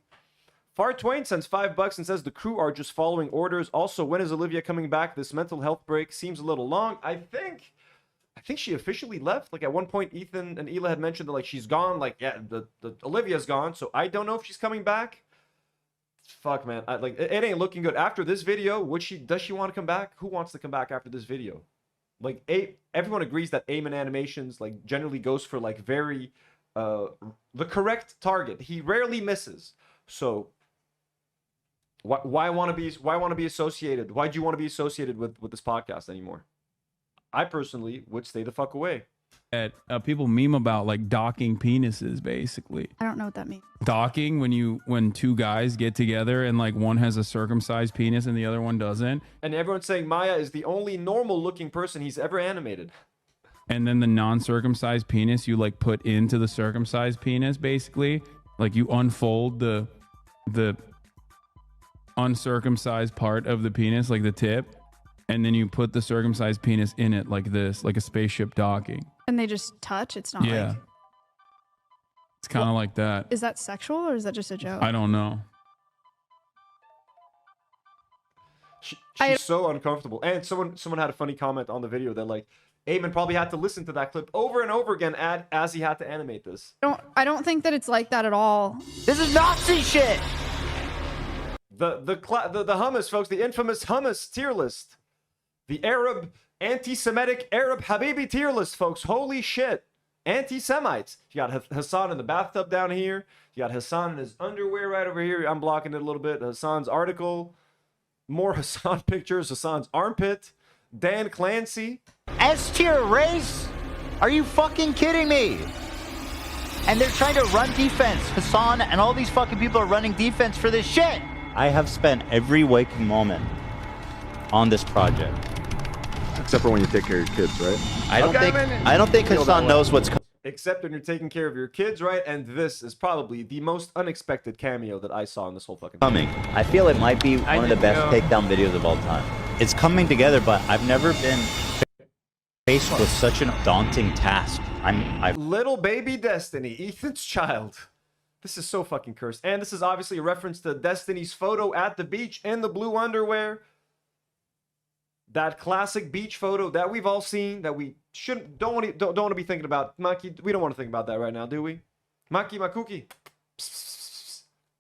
Far Twain sends $5 and says the crew are just following orders. Also, when is Olivia coming back? This mental health break seems a little long. I think she officially left. Like at one point, Ethan and Hila had mentioned that like she's gone. Like yeah, the Olivia's gone. So I don't know if she's coming back. Fuck man, it ain't looking good. After this video, does she want to come back? Who wants to come back after this video? Like everyone agrees that Aamon Animations like generally goes for like very the correct target. He rarely misses. So why want to be associated? Why do you want to be associated with this podcast anymore? I personally would stay the fuck away. People meme about like docking penises, basically. I don't know what that means. Docking when two guys get together and like one has a circumcised penis and the other one doesn't. And everyone's saying Maya is the only normal looking person he's ever animated. And then the non-circumcised penis you like put into the circumcised penis, basically. Like you unfold the uncircumcised part of the penis, like the tip, and then you put the circumcised penis in it like this, like a spaceship docking. And they just touch? It's not yeah. like... It's kind of like that. Is that sexual or is that just a joke? I don't know. She's so uncomfortable. And someone had a funny comment on the video that like Aamon probably had to listen to that clip over and over again as he had to animate this. I don't think that it's like that at all. This is Nazi shit. The hummus, folks, the infamous hummus tier list. The Arab anti-Semitic Arab Habibi tier list, folks. Holy shit. Anti-Semites. You got Hassan in the bathtub down here. You got Hassan in his underwear right over here. I'm blocking it a little bit. Hassan's article. More Hassan pictures. Hassan's armpit. Dan Clancy. S-tier race? Are you fucking kidding me? And they're trying to run defense. Hassan and all these fucking people are running defense for this shit. I have spent every waking moment on this project. Except for when you take care of your kids, right? I don't think Hassan knows what's coming. Except when you're taking care of your kids, right? And this is probably the most unexpected cameo that I saw in this whole fucking thing. I feel it might be one of the best takedown videos of all time. It's coming together, but I've never been faced with such a daunting task. Little baby Destiny, Ethan's child. This is so fucking cursed. And this is obviously a reference to Destiny's photo at the beach in the blue underwear. That classic beach photo that we've all seen, that we don't want to be thinking about. Maki, we don't want to think about that right now, do we? Maki Makuki.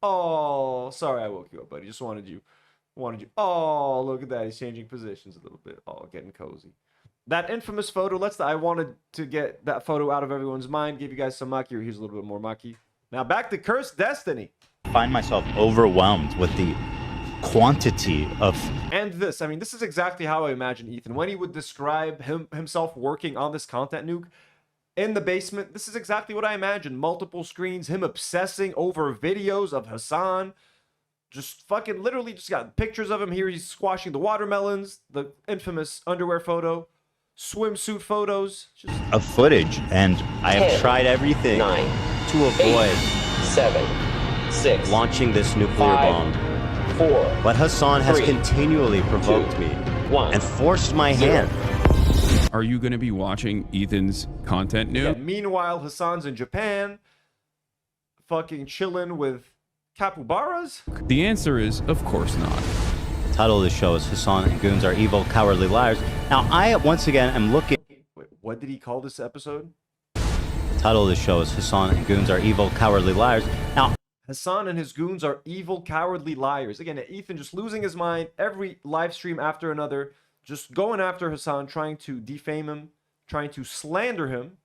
Oh, sorry I woke you up, buddy. Just wanted you. Oh, look at that. He's changing positions a little bit. Oh, getting cozy. That infamous photo. I wanted to get that photo out of everyone's mind. Give you guys some maki. Here's a little bit more maki. Now back to Cursed Destiny. I find myself overwhelmed with the quantity of... And this, I mean, this is exactly how I imagine Ethan. When he would describe himself working on this content nuke in the basement, this is exactly what I imagine. Multiple screens, him obsessing over videos of Hassan. Just fucking literally just got pictures of him here. He's squashing the watermelons, the infamous underwear photo, swimsuit photos. Just... of footage, and I have 10, tried everything 9, to avoid 7, 6, launching this nuclear 5, bomb. 4. But Hassan has 3, continually provoked 2, me 1. and forced my 0. hand. Are you going to be watching Ethan's content Yeah, nuke? meanwhile, Hassan's in Japan, fucking chilling with capybaras. The answer is, of course not. The title of the show is Hassan and Goons Are Evil, Cowardly Liars. Now, I once again am looking... Wait, what did he call this episode? The title of the show is Hassan and Goons Are Evil, Cowardly Liars. Now, Hassan and his goons are evil, cowardly liars. Again, Ethan just losing his mind every live stream after another, just going after Hassan, trying to defame him, trying to slander him.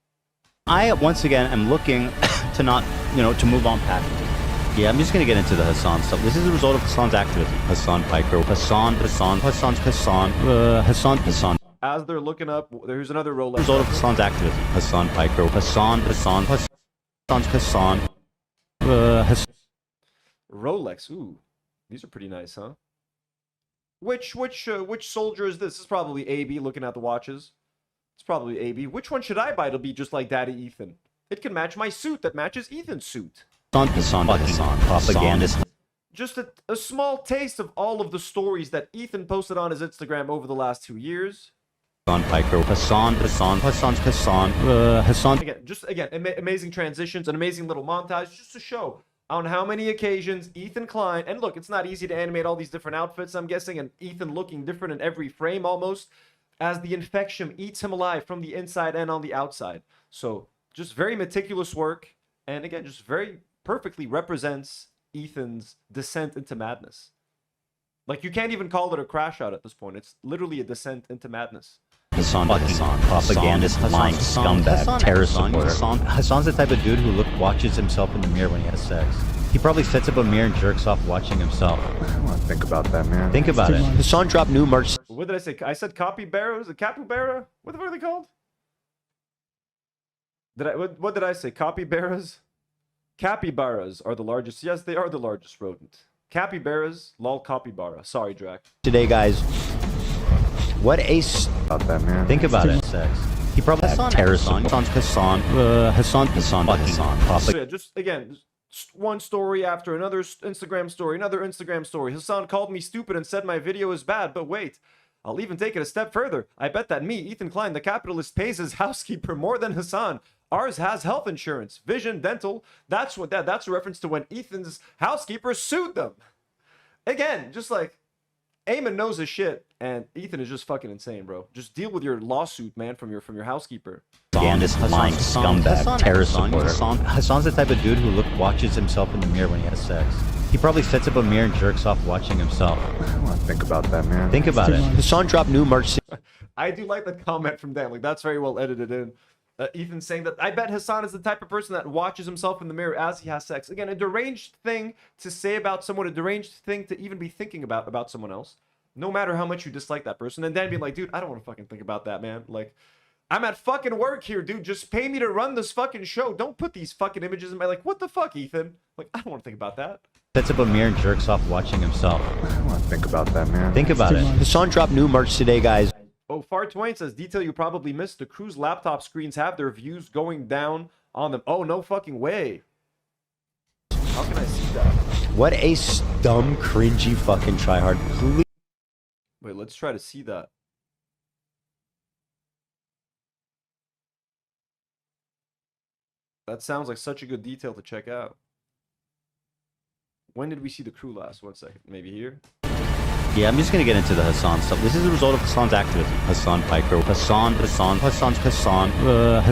I once again am looking to not, to move on past it. Yeah, I'm just going to get into the Hassan stuff. This is the result of Hassan's activism. Hassan, Piker, Hassan. As they're looking up, there's another Rolex. Result of Hassan's activism. Hassan, Piker, Hassan. Rolex. Ooh, these are pretty nice, huh? Which soldier is this? This is probably AB looking at the watches. It's probably AB. Which one should I buy to be just like Daddy Ethan? It can match my suit that matches Ethan's suit. Hassan, propagandist. Just a small taste of all of the stories that Ethan posted on his Instagram over the last 2 years. Hassan. Again, amazing transitions, an amazing little montage, just to show on how many occasions Ethan Klein, and look, it's not easy to animate all these different outfits, I'm guessing, and Ethan looking different in every frame almost, as the infection eats him alive from the inside and on the outside. So, just very meticulous work, and again, just very perfectly represents Ethan's descent into madness. Like, you can't even call it a crash out at this point. It's literally a descent into madness. Hassan, propagandist, lying scumbag, terrorist supporter. Hassan's the type of dude who watches himself in the mirror when he has sex. He probably sets up a mirror and jerks off watching himself. I want to think about that, man. Think about it. Hassan dropped new merch. What did I say? I said capybara? Is it capybara? What the fuck are they called? What did I say? Capybaras? Capybaras are the largest. Yes, they are the largest rodent. Capybaras, lol capybara. Sorry, Drac. Today, guys, what a... About that, man. Think about it. Sex. He probably has terrorist Hassan. So yeah, just again, one story after another Instagram story, another Instagram story. Hassan called me stupid and said my video is bad, but wait. I'll even take it a step further. I bet that me, Ethan Klein, the capitalist, pays his housekeeper more than Hassan. Ours has health insurance, vision, dental. That's a reference to when Ethan's housekeeper sued them. Again, just like Aamon knows his shit, and Ethan is just fucking insane, bro. Just deal with your lawsuit, man, from your housekeeper. Propagandist, lying scumbag, terrorist supporter. Hassan's the type of dude who watches himself in the mirror when he has sex. He probably sets up a mirror and jerks off watching himself. I want to think about that, man. Think about it. Hassan dropped new merch. I do like the comment from Dan. Like, that's very well edited in. Ethan saying that I bet Hassan is the type of person that watches himself in the mirror as he has sex. Again, a deranged thing to say about someone, a deranged thing to even be thinking about someone else, no matter how much you dislike that person. And then being like, dude, I don't want to fucking think about that, man. Like, I'm at fucking work here, dude. Just pay me to run this fucking show. Don't put these fucking images in my, like, what the fuck, Ethan? Like, I don't want to think about that. Sets up a mirror and jerks off watching himself. I want to think about that, man. Think about it. Hassan dropped new merch today, guys. Oh, Far Twain says, detail you probably missed. The crew's laptop screens have their views going down on them. Oh, no fucking way. How can I see that? What a dumb, cringy fucking tryhard. Please. Wait, let's try to see that. That sounds like such a good detail to check out. When did we see the crew last? 1 second. Maybe here? Yeah, I'm just gonna get into the Hassan stuff. This is the result of Hassan's activism. Hassan, Piker, Hassan's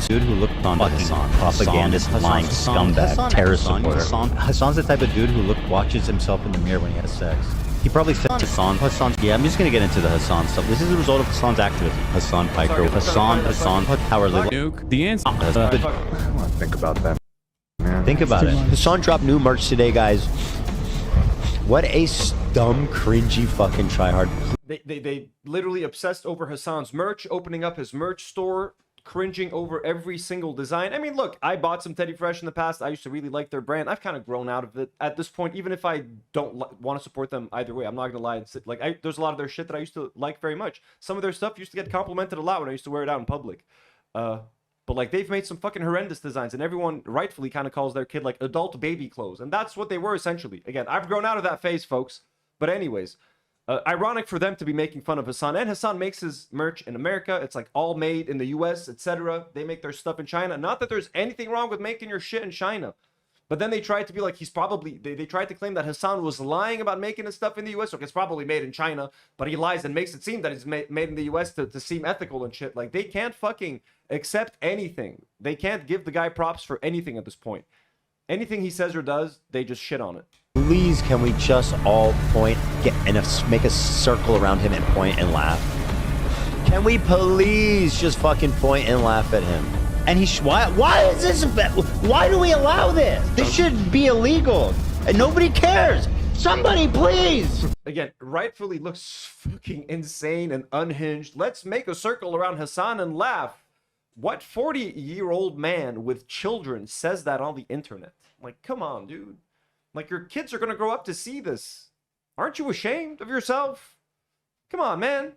dude who looked on Hassan, propagandist, lying scumbag, terrorist supporter. Hassan's the type of dude who watches himself in the mirror when he has sex. He probably said Hassan. Yeah, I'm just gonna get into the Hassan stuff. This is the result of Hassan's activism. Hassan, Piker, Hassan, cowardly. Nuke. The answer. I want to think about that, man. Think about it. Hassan dropped new merch today, guys. What a dumb, cringy fucking tryhard. They literally obsessed over Hassan's merch, opening up his merch store, cringing over every single design. I mean, look, I bought some Teddy Fresh in the past. I used to really like their brand. I've kind of grown out of it at this point, even if I don't want to support them either way. I'm not going to lie and sit, like, there's a lot of their shit that I used to like very much. Some of their stuff used to get complimented a lot when I used to wear it out in public. But like, they've made some fucking horrendous designs, and everyone rightfully kind of calls their kid like adult baby clothes, and that's what they were essentially. Again, I've grown out of that phase, folks. But anyways, ironic for them to be making fun of Hassan, and Hassan makes his merch in America. It's like all made in the US, etc. They make their stuff in China. Not that there's anything wrong with making your shit in China, but then they tried to be like, he's probably, they tried to claim that Hassan was lying about making his stuff in the US. So it's probably made in China, but he lies and makes it seem that it's made in the US to seem ethical and shit. Like, they can't fucking accept anything. They can't give the guy props for anything at this point. Anything he says or does, they just shit on it. Please, can we just all point, make a circle around him and point and laugh? Can we please just fucking point and laugh at him? And why is this? Why do we allow this? This should be illegal, and nobody cares. Somebody, please. Again, rightfully looks fucking insane and unhinged. Let's make a circle around Hassan and laugh. What 40-year-old man with children says that on the internet? Like, come on, dude. Like, your kids are gonna grow up to see this. Aren't you ashamed of yourself? Come on, man.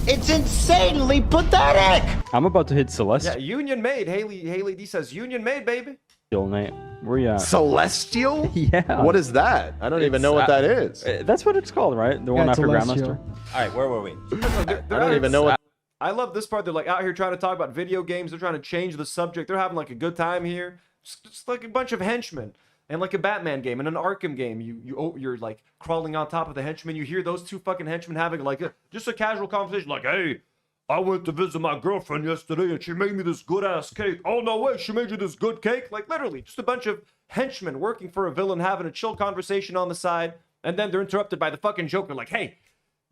It's insanely pathetic. I'm about to hit Celestial. Yeah, union made. Haley D says union made, baby. Nate, where you at? Celestial? Yeah. What is that? I don't even know what that is. That's what it's called, right? The one after Grandmaster. All right, where were we? I don't even know what. I love this part. They're like out here trying to talk about video games. They're trying to change the subject. They're having like a good time here. Just like a bunch of henchmen. And like a Batman game and an Arkham game, you're like crawling on top of the henchmen. You hear those two fucking henchmen having like just a casual conversation, like, "Hey, I went to visit my girlfriend yesterday and she made me this good ass cake." "Oh, no way, she made you this good cake?" Like, literally, just a bunch of henchmen working for a villain, having a chill conversation on the side, and then they're interrupted by the fucking Joker, like, "Hey,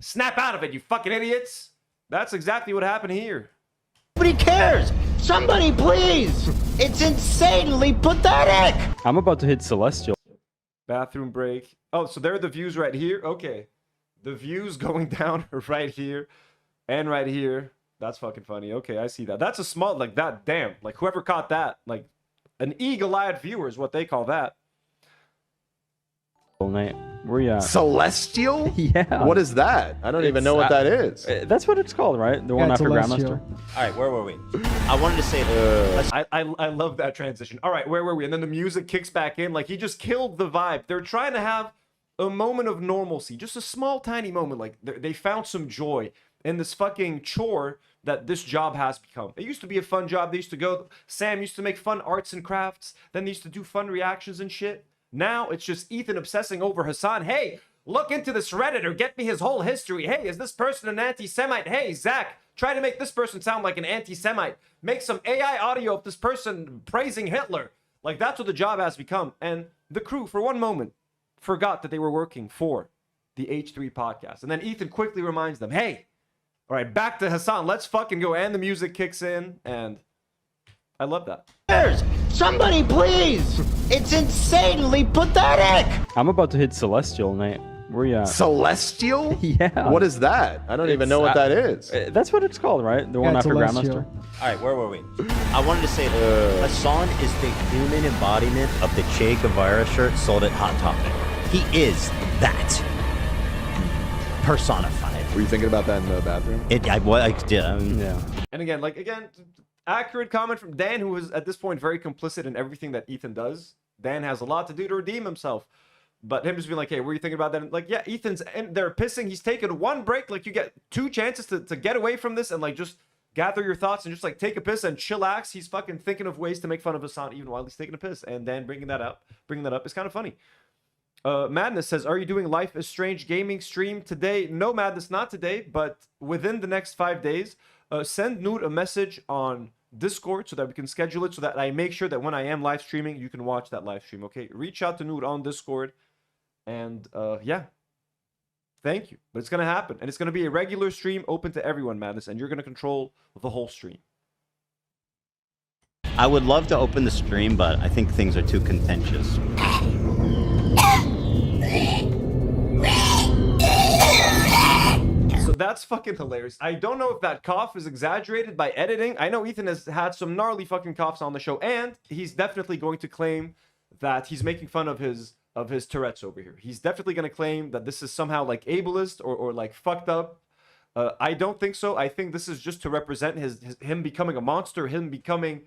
snap out of it, you fucking idiots." That's exactly what happened here. Nobody cares. Somebody, please. It's insanely pathetic. I'm about to hit Celestial. Bathroom break. Oh, so there are the views right here. Okay. The views going down right here and right here. That's fucking funny. Okay, I see that. That's a small, like, that, damn. Like, whoever caught that, like, an eagle-eyed viewer is what they call that. Nate, where you at? Celestial? Yeah. What is that? I don't even know what that is. That's what it's called, right? The one after Grandmaster. All right, where were we? I wanted to say I love that transition. All right, where were we? And then the music kicks back in. Like, he just killed the vibe. They're trying to have a moment of normalcy. Just a small, tiny moment. Like, they found some joy in this fucking chore that this job has become. It used to be a fun job. They used to go... Sam used to make fun arts and crafts. Then they used to do fun reactions and shit. Now it's just Ethan obsessing over Hassan. "Hey, look into this Reddit or get me his whole history. Hey, is this person an anti-Semite? Hey, Zach, try to make this person sound like an anti-Semite. Make some AI audio of this person praising Hitler." Like, that's what the job has become. And the crew, for one moment, forgot that they were working for the H3 podcast. And then Ethan quickly reminds them, "Hey, all right, back to Hassan. Let's fucking go." And the music kicks in, and I love that. Somebody, please. It's insanely pathetic. I'm about to hit Celestial, Nate. Where you at? Celestial? Yeah. What is that? I don't even know what that is. That's what it's called, right? The one after Grandmaster. All right, where were we? I wanted to say Hassan is the human embodiment of the Che Guevara shirt sold at Hot Topic. He is that personified. Were you thinking about that in the bathroom? I did. Yeah. And again, accurate comment from Dan, who is at this point very complicit in everything that Ethan does. Dan has a lot to do to redeem himself. But him just being like, "Hey, what are you thinking about that?" And like, yeah, Ethan's and they're pissing. He's taken one break. Like, you get two chances to get away from this and like just gather your thoughts and just like take a piss and chillax. He's fucking thinking of ways to make fun of Hassan even while he's taking a piss. And Dan bringing that up is kind of funny. Madness says, are you doing Life is Strange gaming stream today? No, Madness, not today, but within the next 5 days. Send Nude a message on Discord so that we can schedule it, so that I make sure that when I am live streaming, you can watch that live stream, okay? Reach out to Nude on Discord, and yeah. Thank you. But it's going to happen, and it's going to be a regular stream open to everyone, Madness, and you're going to control the whole stream. I would love to open the stream, but I think things are too contentious. So that's fucking hilarious. I don't know if that cough is exaggerated by editing. I know Ethan has had some gnarly fucking coughs on the show, and he's definitely going to claim that he's making fun of his Tourette's over here. He's definitely going to claim that this is somehow like ableist or like fucked up. I don't think so. I think this is just to represent him becoming a monster, him becoming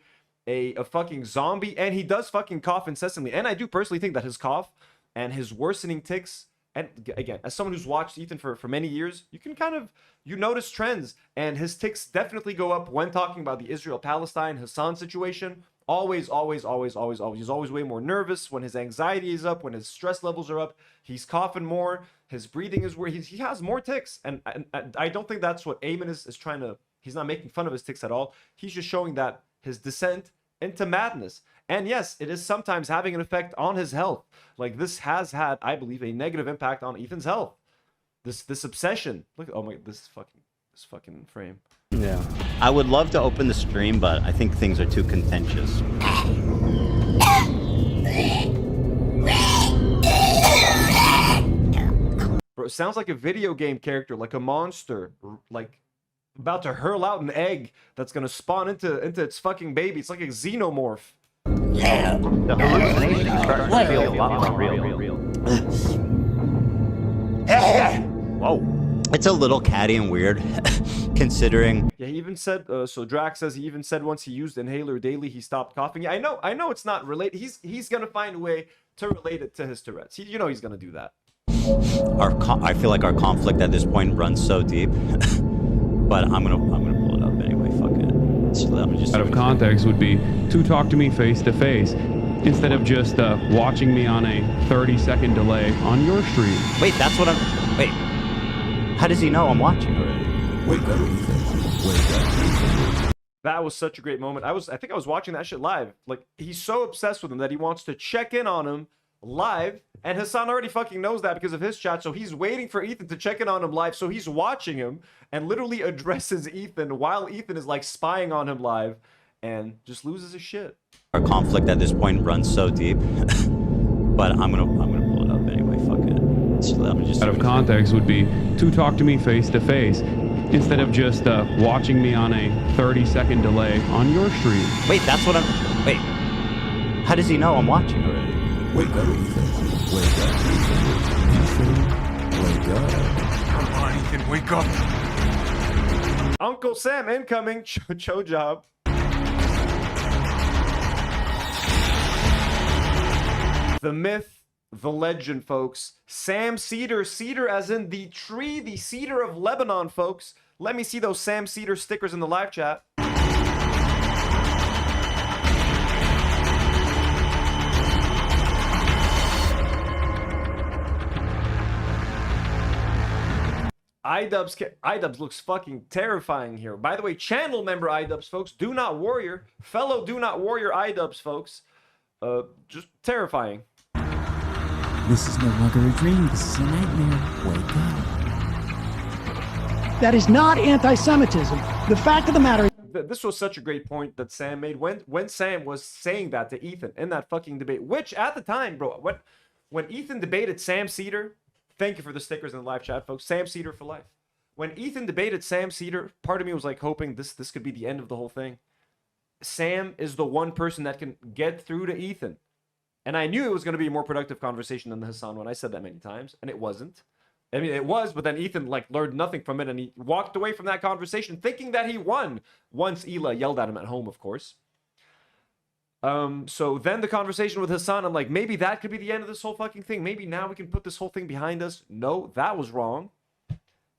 a fucking zombie, and he does fucking cough incessantly. And I do personally think that his cough and his worsening tics, and again, as someone who's watched Ethan for many years, you can kind of, you notice trends, and his tics definitely go up when talking about the Israel-Palestine Hassan situation. Always. He's always way more nervous when his anxiety is up, when his stress levels are up. He's coughing more. His breathing is where he has more tics. And I don't think that's what Aamon is trying to, he's not making fun of his tics at all. He's just showing that his descent into madness. And yes, it is sometimes having an effect on his health. Like, this has had, I believe, a negative impact on Ethan's health. This obsession. Look, oh my, this fucking frame. Yeah. I would love to open the stream, but I think things are too contentious. Bro, it sounds like a video game character, like a monster, like about to hurl out an egg that's gonna spawn into its fucking baby. It's like a xenomorph. The hallucination is starting to feel a lot more real. Whoa. It's a little catty and weird, considering. Yeah, he even said, so Drax says he even said once he used inhaler daily, he stopped coughing. Yeah, I know it's not related. He's gonna find a way to relate it to his Tourette's. You know he's gonna do that. I feel like our conflict at this point runs so deep, but I'm gonna pull it up anyway. Fuck it. Just out of context would be to talk to me face to face instead of just watching me on a 30-second delay on your stream. Wait, that's what I'm. Wait. How does he know I'm watching already? Wake up, Ethan. Wake up, Ethan. That was such a great moment. I think I was watching that shit live. Like, he's so obsessed with him that he wants to check in on him live, and Hassan already fucking knows that because of his chat, so he's waiting for Ethan to check in on him live, so he's watching him and literally addresses Ethan while Ethan is like spying on him live and just loses his shit. Our conflict at this point runs so deep, but I'm gonna pull it up anyway. Fuck it. Out of context would be to talk to me face to face instead of just watching me on a 30-second delay on your stream. Wait, that's what I'm. Wait. How does he know I'm watching already? Wake up, Ethan. Wake up, Ethan. Ethan, wake up. Come on, Ethan, wake up. Uncle Sam incoming. Cho job. The myth, the legend, folks. Sam Cedar. Cedar as in the tree, the cedar of Lebanon, folks. Let me see those Sam Cedar stickers in the live chat. Idubbbz looks fucking terrifying here. By the way, channel member Idubbbz, folks. Do not warrior. Fellow do not warrior Idubbbz, folks. Just terrifying. This is no longer a dream. This is a nightmare. Wake up. That is not anti-Semitism. The fact of the matter is... This was such a great point that Sam made when Sam was saying that to Ethan in that fucking debate, which at the time, bro, when Ethan debated Sam Cedar, thank you for the stickers in the live chat, folks. Sam Cedar for life. When Ethan debated Sam Cedar, part of me was like hoping this could be the end of the whole thing. Sam is the one person that can get through to Ethan. And I knew it was going to be a more productive conversation than the Hassan one. I said that many times, and it wasn't. I mean, it was, but then Ethan like learned nothing from it, and he walked away from that conversation thinking that he won. Once Hila yelled at him at home, of course. So then the conversation with Hassan, I'm like, maybe that could be the end of this whole fucking thing. Maybe now we can put this whole thing behind us. No, that was wrong.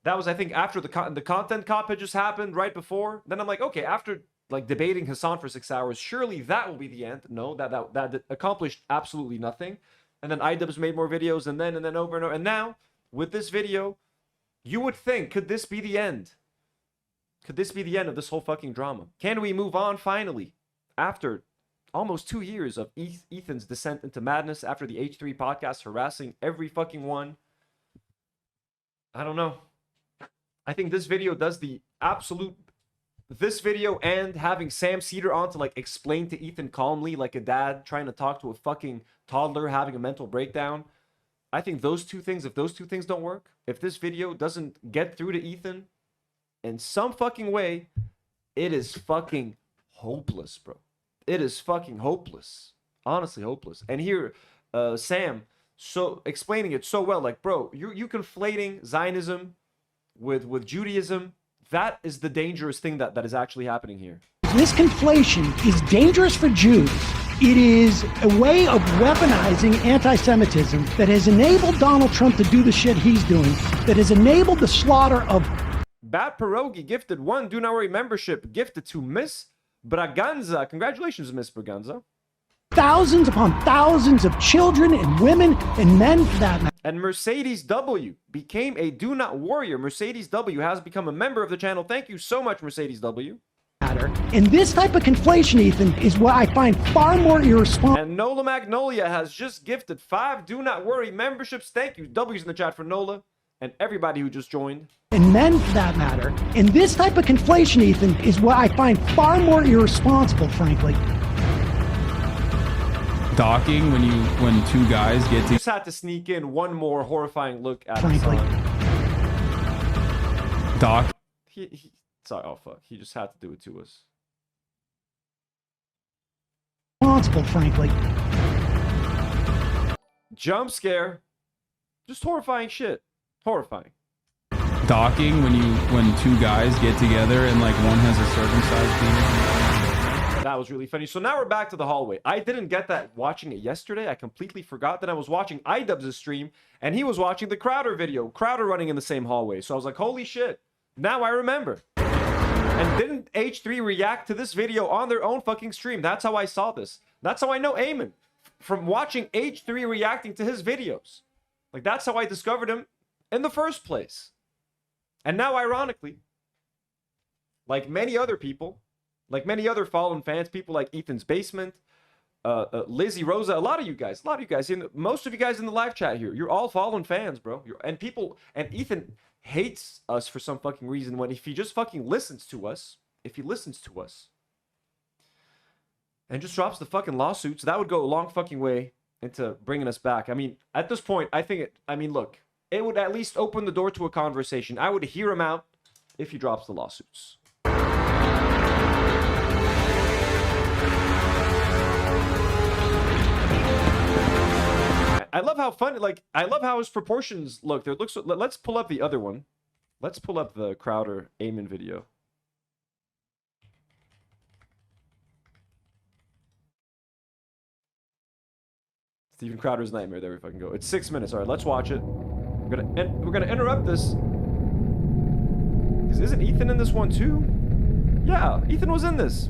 That was, I think, after the content cop had just happened right before. Then I'm like, okay, after like debating Hassan for 6 hours, surely that will be the end. No, that accomplished absolutely nothing. And then Idubbbz made more videos, and then over and over. And now, with this video, you would think, could this be the end? Could this be the end of this whole fucking drama? Can we move on finally? After almost 2 years of Ethan's descent into madness, after the H3 podcast harassing every fucking one. I don't know. I think this video does the absolute... This video and having Sam Cedar on to like explain to Ethan calmly like a dad trying to talk to a fucking toddler having a mental breakdown. I think those two things, if those two things don't work, if this video doesn't get through to Ethan in some fucking way, it is fucking hopeless, bro. It is fucking hopeless. Honestly hopeless. And here, Sam, so explaining it so well, like, bro, you conflating Zionism with Judaism. That is the dangerous thing that is actually happening here. This conflation is dangerous for Jews. It is a way of weaponizing anti-Semitism that has enabled Donald Trump to do the shit he's doing, that has enabled the slaughter of... Bat Pierogi gifted 1 Do Not Worry membership gifted to Miss Braganza. Congratulations, Miss Braganza. Thousands upon thousands of children and women and men for that matter. And Mercedes W became a Do Not Warrior. Mercedes W has become a member of the channel. Thank you so much, Mercedes W. And this type of conflation, Ethan, is what I find far more irresponsible. And Nola Magnolia has just gifted 5 Do Not Worry memberships. Thank you. W's in the chat for Nola and everybody who just joined. And men for that matter. And this type of conflation, Ethan, is what I find far more irresponsible, frankly. Docking when two guys get to... Just had to sneak in one more horrifying look at Frankly. Hassan. Doc. Sorry, oh fuck. He just had to do it to us. Responsible, frankly. Jump scare. Just horrifying shit. Horrifying. Docking when two guys get together and like one has a circumcised penis. That was really funny. So now we're back to the hallway. I didn't get that watching it yesterday. I completely forgot that I was watching Idubbbz's stream and he was watching the Crowder video. Crowder running in the same hallway. So I was like, holy shit. Now I remember. And didn't H3 react to this video on their own fucking stream? That's how I saw this. That's how I know Aamon. From watching H3 reacting to his videos. Like, that's how I discovered him in the first place. And now, ironically, like many other people, like many other fallen fans, people like Ethan's Basement, Lizzie, Rosa, a lot of you guys, most of you guys in the live chat here, you're all fallen fans, bro. And Ethan hates us for some fucking reason when if he just fucking listens to us, and just drops the fucking lawsuits, that would go a long fucking way into bringing us back. I mean, at this point, look, it would at least open the door to a conversation. I would hear him out if he drops the lawsuits. I love how funny, like, I love how his proportions look. There looks. Let's pull up the other one. Let's pull up the Crowder Aamon video. Steven Crowder's Nightmare. There we fucking go. It's 6 minutes. All right, let's watch it. We're gonna interrupt this. Isn't Ethan in this one too? Yeah, Ethan was in this.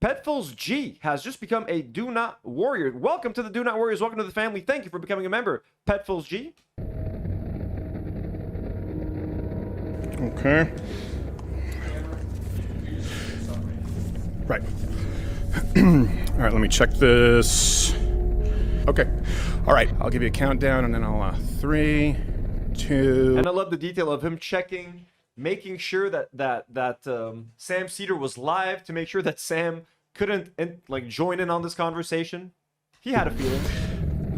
Petfuls G has just become a Do Not Warrior. Welcome to the Do Not Warriors. Welcome to the family. Thank you for becoming a member, Petfuls G. Okay. Right. All right, let me check this. Okay. All right, I'll give you a countdown and then I'll 3, 2. And I love the detail of him checking, making sure that Sam Cedar was live to make sure that Sam couldn't join in on this conversation. He had a feeling.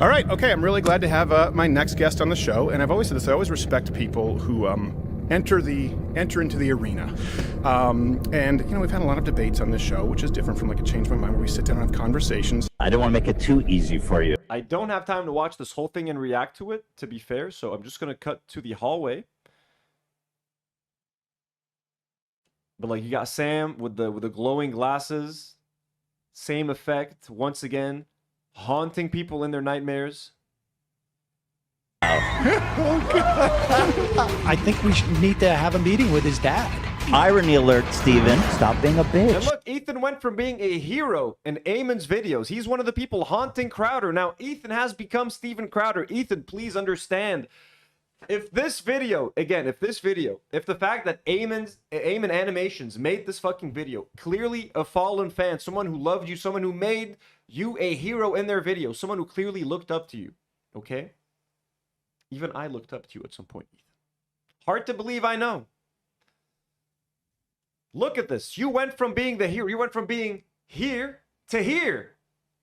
All right, okay, I'm really glad to have my next guest on the show, and I've always said this, I always respect people who enter into the arena. And you know, we've had a lot of debates on this show, which is different from like a Change My Mind where we sit down and have conversations. I don't want to make it too easy for you. I don't have time to watch this whole thing and react to it, to be fair, so I'm just gonna cut to the hallway. But like, you got Sam with the glowing glasses, same effect once again, haunting people in their nightmares. I think we need to have a meeting with his dad. Irony alert, Steven. Stop being a bitch. And look, Ethan went from being a hero in Aamon's videos. He's one of the people haunting Crowder. Now, Ethan has become Steven Crowder. Ethan, please understand. If this video, again, if the fact that Aamon Animations made this fucking video, clearly a fallen fan, someone who loved you, someone who made you a hero in their video, someone who clearly looked up to you, okay? Even I looked up to you at some point, Ethan. Hard to believe, I know. Look at this. You went from being the hero, you went from being here to here.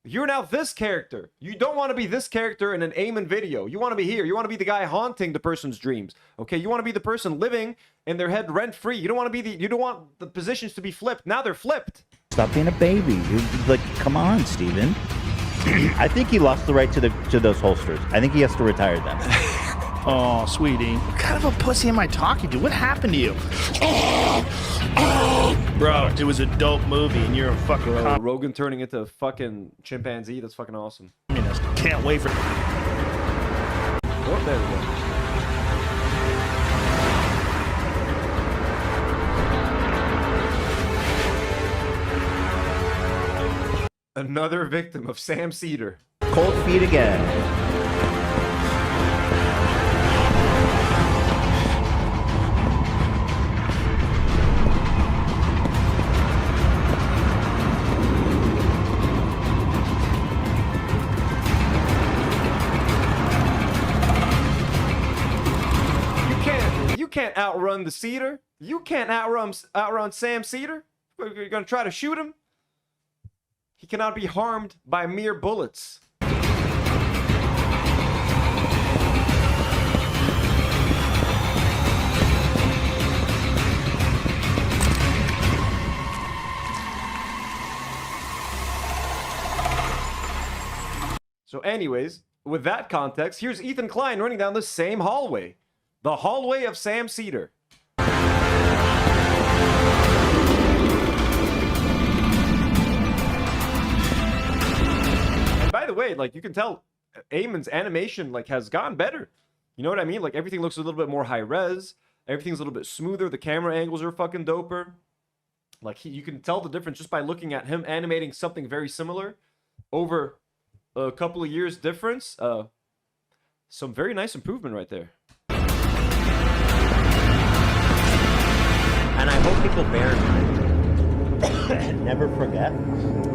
You're now this character. You don't want to be this character in an Aamon video. You want to be here. You want to be the guy haunting the person's dreams. Okay, you want to be the person living in their head rent-free. You don't want to be you don't want the positions to be flipped. Now they're flipped. Stop being a baby. You're like, come on, Steven. I think he lost the right to those holsters. I think he has to retire them. Oh, sweetie. What kind of a pussy am I talking to? What happened to you? Bro, it was a dope movie, and you're a fucking Rogan turning into a fucking chimpanzee. That's fucking awesome. communist. Can't wait for... Oh, there we go. Another victim of Sam Cedar. Cold feet again. You can't outrun the Cedar. You can't outrun Sam Cedar. You're gonna try to shoot him. He cannot be harmed by mere bullets. So anyways, with that context, here's Ethan Klein running down the same hallway. The hallway of Sam Cedar. And by the way, like, you can tell Aamon's animation like has gotten better. You know what I mean? Like, everything looks a little bit more high res. Everything's a little bit smoother. The camera angles are fucking doper. Like, you can tell the difference just by looking at him animating something very similar over a couple of years difference. Some very nice improvement right there. And I hope people bear in mind, never forget,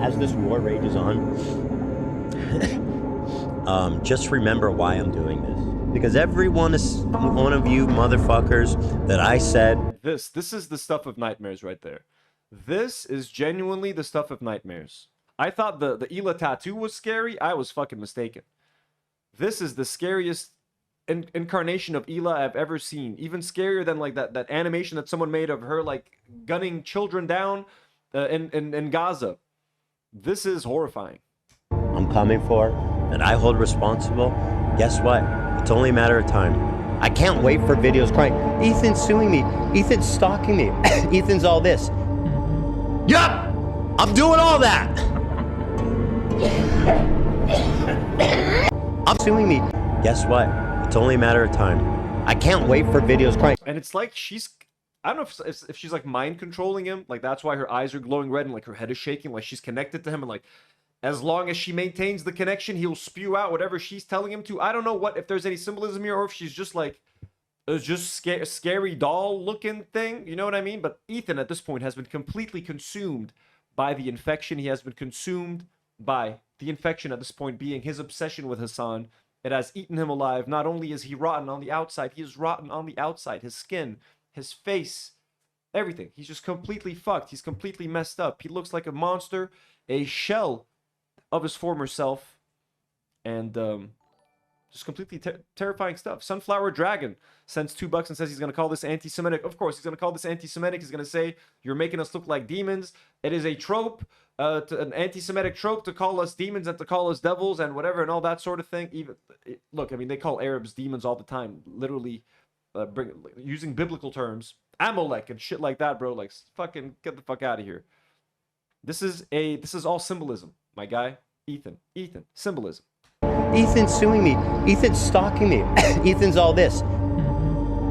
as this war rages on, just remember why I'm doing this. Because every one of you motherfuckers that I said... This is the stuff of nightmares right there. This is genuinely the stuff of nightmares. I thought the Hila tattoo was scary. I was fucking mistaken. This is the scariest incarnation of Hila I've ever seen. Even scarier than like that animation that someone made of her like gunning children down in Gaza. This is horrifying. I'm coming for, that I hold responsible. Guess what? It's only a matter of time. I can't wait for videos crying, Ethan's suing me, Ethan's stalking me, Ethan's all this. Yup! I'm doing all that! I'm suing me. Guess what? It's only a matter of time. I can't wait for videos crying. And it's like she's... I don't know if she's like mind controlling him. Like, that's why her eyes are glowing red and like her head is shaking. Like, she's connected to him, and like, as long as she maintains the connection, he'll spew out whatever she's telling him to. I don't know if there's any symbolism here, or if she's just like, it's just scary doll looking thing. You know what I mean? But Ethan at this point has been completely consumed by the infection. He has been consumed by the infection at this point being his obsession with Hassan. It has eaten him alive. Not only is he rotten on the outside, he is rotten on the outside. His skin, his face, everything. He's just completely fucked. He's completely messed up. He looks like a monster, a shell of his former self, and just completely terrifying stuff. Sunflower Dragon sends $2 and says he's going to call this anti-Semitic. Of course, he's going to call this anti-Semitic. He's going to say, you're making us look like demons. It is a trope, an anti-Semitic trope to call us demons and to call us devils and whatever and all that sort of thing. Even look, I mean, they call Arabs demons all the time, literally using biblical terms. Amalek and shit like that, bro. Like, fucking get the fuck out of here. This is all symbolism, my guy. Ethan, symbolism. Ethan's suing me. Ethan's stalking me. Ethan's all this.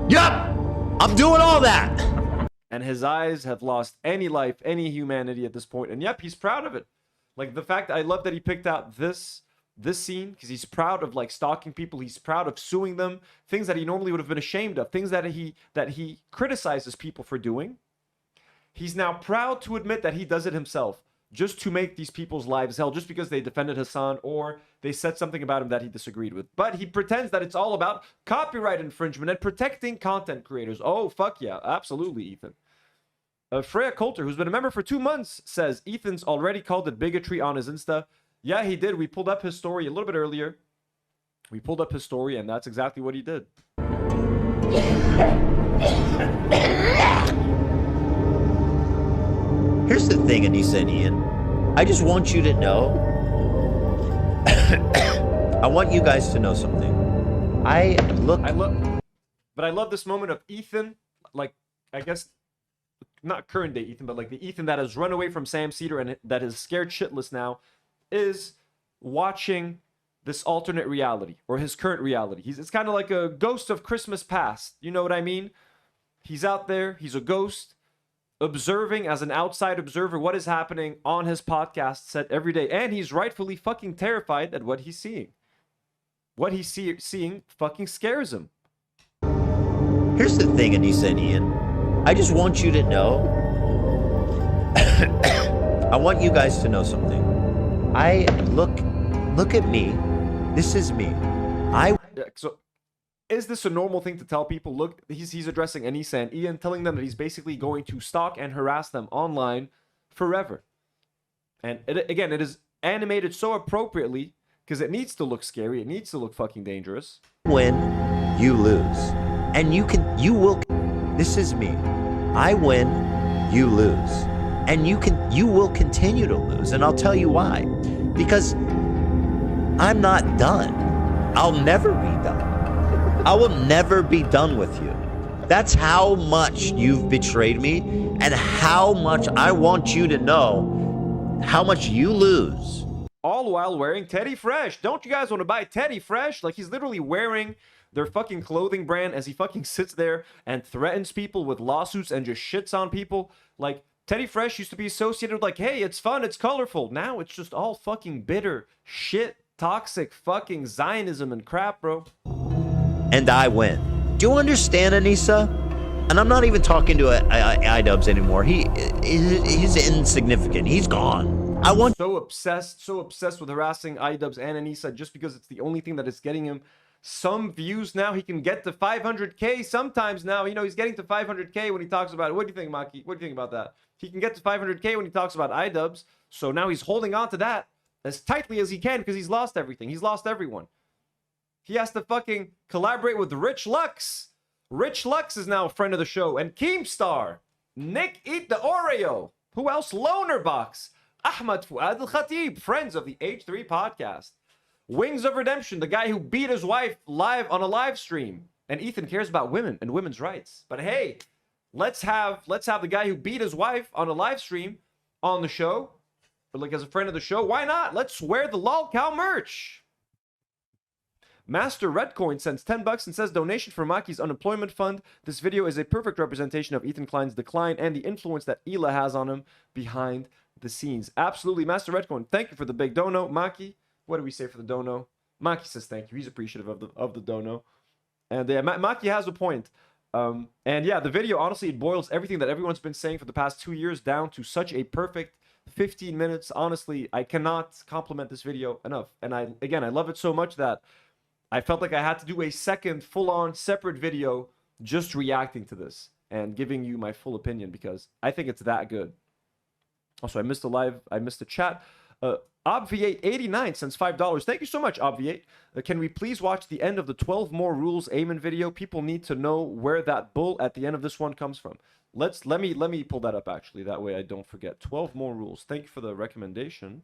Yup! I'm doing all that! and his eyes have lost any life, any humanity at this point. And yep, he's proud of it. Like the fact that I love that he picked out this scene because he's proud of like stalking people. He's proud of suing them, things that he normally would have been ashamed of, things that he criticizes people for doing. He's now proud to admit that he does it himself, just to make these people's lives hell, just because they defended Hassan or they said something about him that he disagreed with. But he pretends that it's all about copyright infringement and protecting content creators. Oh, fuck yeah, absolutely, Ethan. Freya Coulter, who's been a member for 2 months, says Ethan's already called it bigotry on his Insta. Yeah, he did. We pulled up his story a little bit earlier. We pulled up his story, and that's exactly what he did. Here's the thing, Anissa and Ian. I just want you to know. I want you guys to know something. I love this moment of Ethan, like, I guess, not current day Ethan, but like the Ethan that has run away from Sam Cedar and that is scared shitless now, is watching this alternate reality or his current reality. It's kind of like a ghost of Christmas past. You know what I mean? He's out there. He's a ghost observing as an outside observer what is happening on his podcast set every day. And he's rightfully fucking terrified at what he's seeing. What he's seeing fucking scares him. Here's the thing, Anissa and Ian. I just want you to know. I want you guys to know something. Look at me. This is me. So is this a normal thing to tell people? Look, he's addressing Anissa and Ian, telling them that he's basically going to stalk and harass them online forever. And it is animated so appropriately because it needs to look scary. It needs to look fucking dangerous. Win, you lose. And you will. This is me. I win, you lose. And you will continue to lose. And I'll tell you why. Because I'm not done. I'll never be done. I will never be done with you. That's how much you've betrayed me and how much I want you to know how much you lose. All while wearing Teddy Fresh. Don't you guys want to buy Teddy Fresh? Like, he's literally wearing their fucking clothing brand as he fucking sits there and threatens people with lawsuits and just shits on people. Like, Teddy Fresh used to be associated with like, hey, it's fun, it's colorful. Now it's just all fucking bitter shit, toxic fucking Zionism and crap, bro. And I win. Do you understand, Anissa? And I'm not even talking to Idubbbz anymore. He's insignificant. He's gone. I want so obsessed with harassing Idubbbz and Anissa just because it's the only thing that is getting him some views now. He can get to 500K sometimes now. You know, he's getting to 500K when he talks about it. What do you think, Maki? What do you think about that? He can get to 500K when he talks about Idubbbz. So now he's holding on to that as tightly as he can because he's lost everything. He's lost everyone. He has to fucking collaborate with Rich Lux. Rich Lux is now a friend of the show. And Keemstar. Nick Eat the Oreo. Who else? Lonerbox. Ahmad Fuad Al-Khatib. Friends of the H3 podcast. Wings of Redemption. The guy who beat his wife live on a live stream. And Ethan cares about women and women's rights. But hey, let's have the guy who beat his wife on a live stream on the show. Or like as a friend of the show. Why not? Let's wear the LOLcow merch. Master Redcoin sends $10 and says donation for Maki's unemployment fund. This video is a perfect representation of Ethan Klein's decline and the influence that Hila has on him behind the scenes. Absolutely, Master Redcoin. Thank you for the big dono, Maki. What do we say for the dono? Maki says thank you. He's appreciative of the dono. And Maki has a point. And yeah, the video, honestly, it boils everything that everyone's been saying for the past 2 years down to such a perfect 15 minutes. Honestly, I cannot compliment this video enough. And I love it so much that I felt like I had to do a second full-on separate video just reacting to this and giving you my full opinion because I think it's that good. Also, I missed the chat. Obviate89 sends $5. Thank you so much, Obviate. Can we please watch the end of the 12 more rules Aamon video? People need to know where that bull at the end of this one comes from. Let me pull that up actually. That way I don't forget. 12 more rules. Thank you for the recommendation.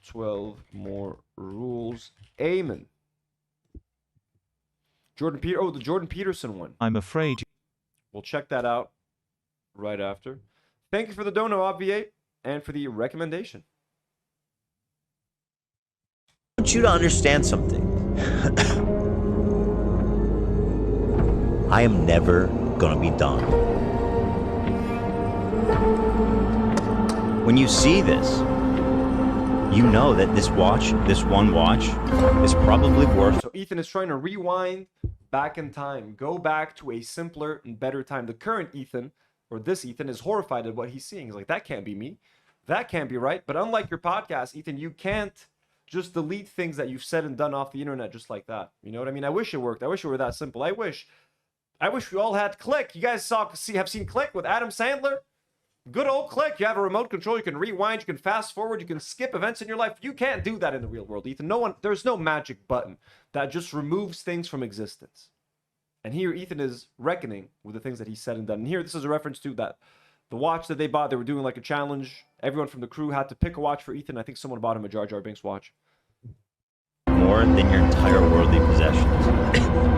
12 more rules. Aamon. The Jordan Peterson one. I'm afraid. We'll check that out right after. Thank you for the dono, Obviate, and for the recommendation. I want you to understand something. I am never gonna be done. When you see this, you know that this one watch, is probably worth. So Ethan is trying to rewind back in time, go back to a simpler and better time. The current Ethan, or this Ethan, is horrified at what he's seeing. He's like, that can't be me. That can't be right. But unlike your podcast, Ethan, you can't just delete things that you've said and done off the internet just like that. You know what I mean? I wish it worked. I wish it were that simple. I wish we all had Click. You guys have seen Click with Adam Sandler? Good old Click. You have a remote control. You can rewind. You can fast forward. You can skip events in your life. You can't do that in the real world, Ethan. There's no magic button that just removes things from existence. And here Ethan is reckoning with the things that he said and done. And here, this is a reference to that. The watch that they bought, they were doing like a challenge. Everyone from the crew had to pick a watch for Ethan. I think someone bought him a Jar Jar Binks watch. More than your entire worldly possessions.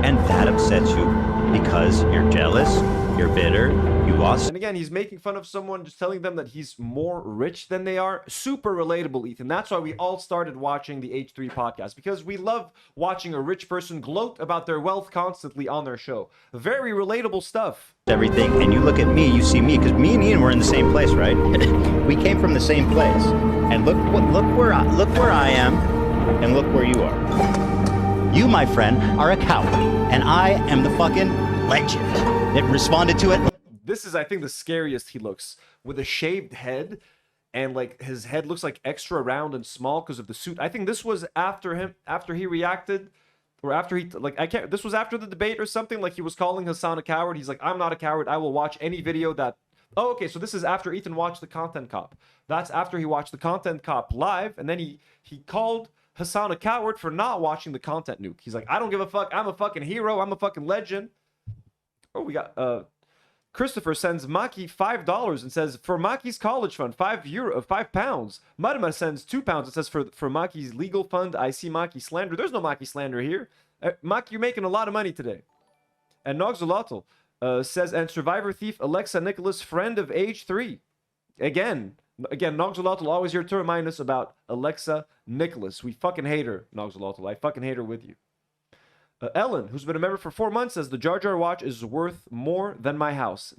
And that upsets you because you're jealous, you're bitter, you lost. And again, he's making fun of someone, just telling them that he's more rich than they are. Super relatable, Ethan. That's why we all started watching the H3 podcast, because we love watching a rich person gloat about their wealth constantly on their show. Very relatable stuff. Everything, and you look at me, you see me, because me and Ian were in the same place, right? We came from the same place. And look where I am, and look where you are. You, my friend, are a coward, and I am the fucking legend that responded to it. This is, I think, the scariest he looks, with a shaved head, and like his head looks like extra round and small because of the suit. I think this was after he reacted, or after he, like, this was after the debate or something. Like, he was calling Hassan a coward. He's like, I'm not a coward. I will watch any video that. Oh, okay. So this is after Ethan watched the Content Cop. That's after he watched the Content Cop live, and then he called Hassan a coward for not watching the Content Nuke. He's like, I don't give a fuck. I'm a fucking hero. I'm a fucking legend. Oh, we got Christopher sends Maki $5 and says, for Maki's college fund, £5. Madama sends £2 and says, for Maki's legal fund, I see Maki slander. There's no Maki slander here. Maki, you're making a lot of money today. And Nogzolotl says, and Survivor Thief Alexa Nicholas, friend of age 3. Again, Nogzolotl always here to remind us about Alexa Nicholas. We fucking hate her, Nogzolotl. I fucking hate her with you. Ellen, who's been a member for 4 months, says the Jar Jar watch is worth more than my house.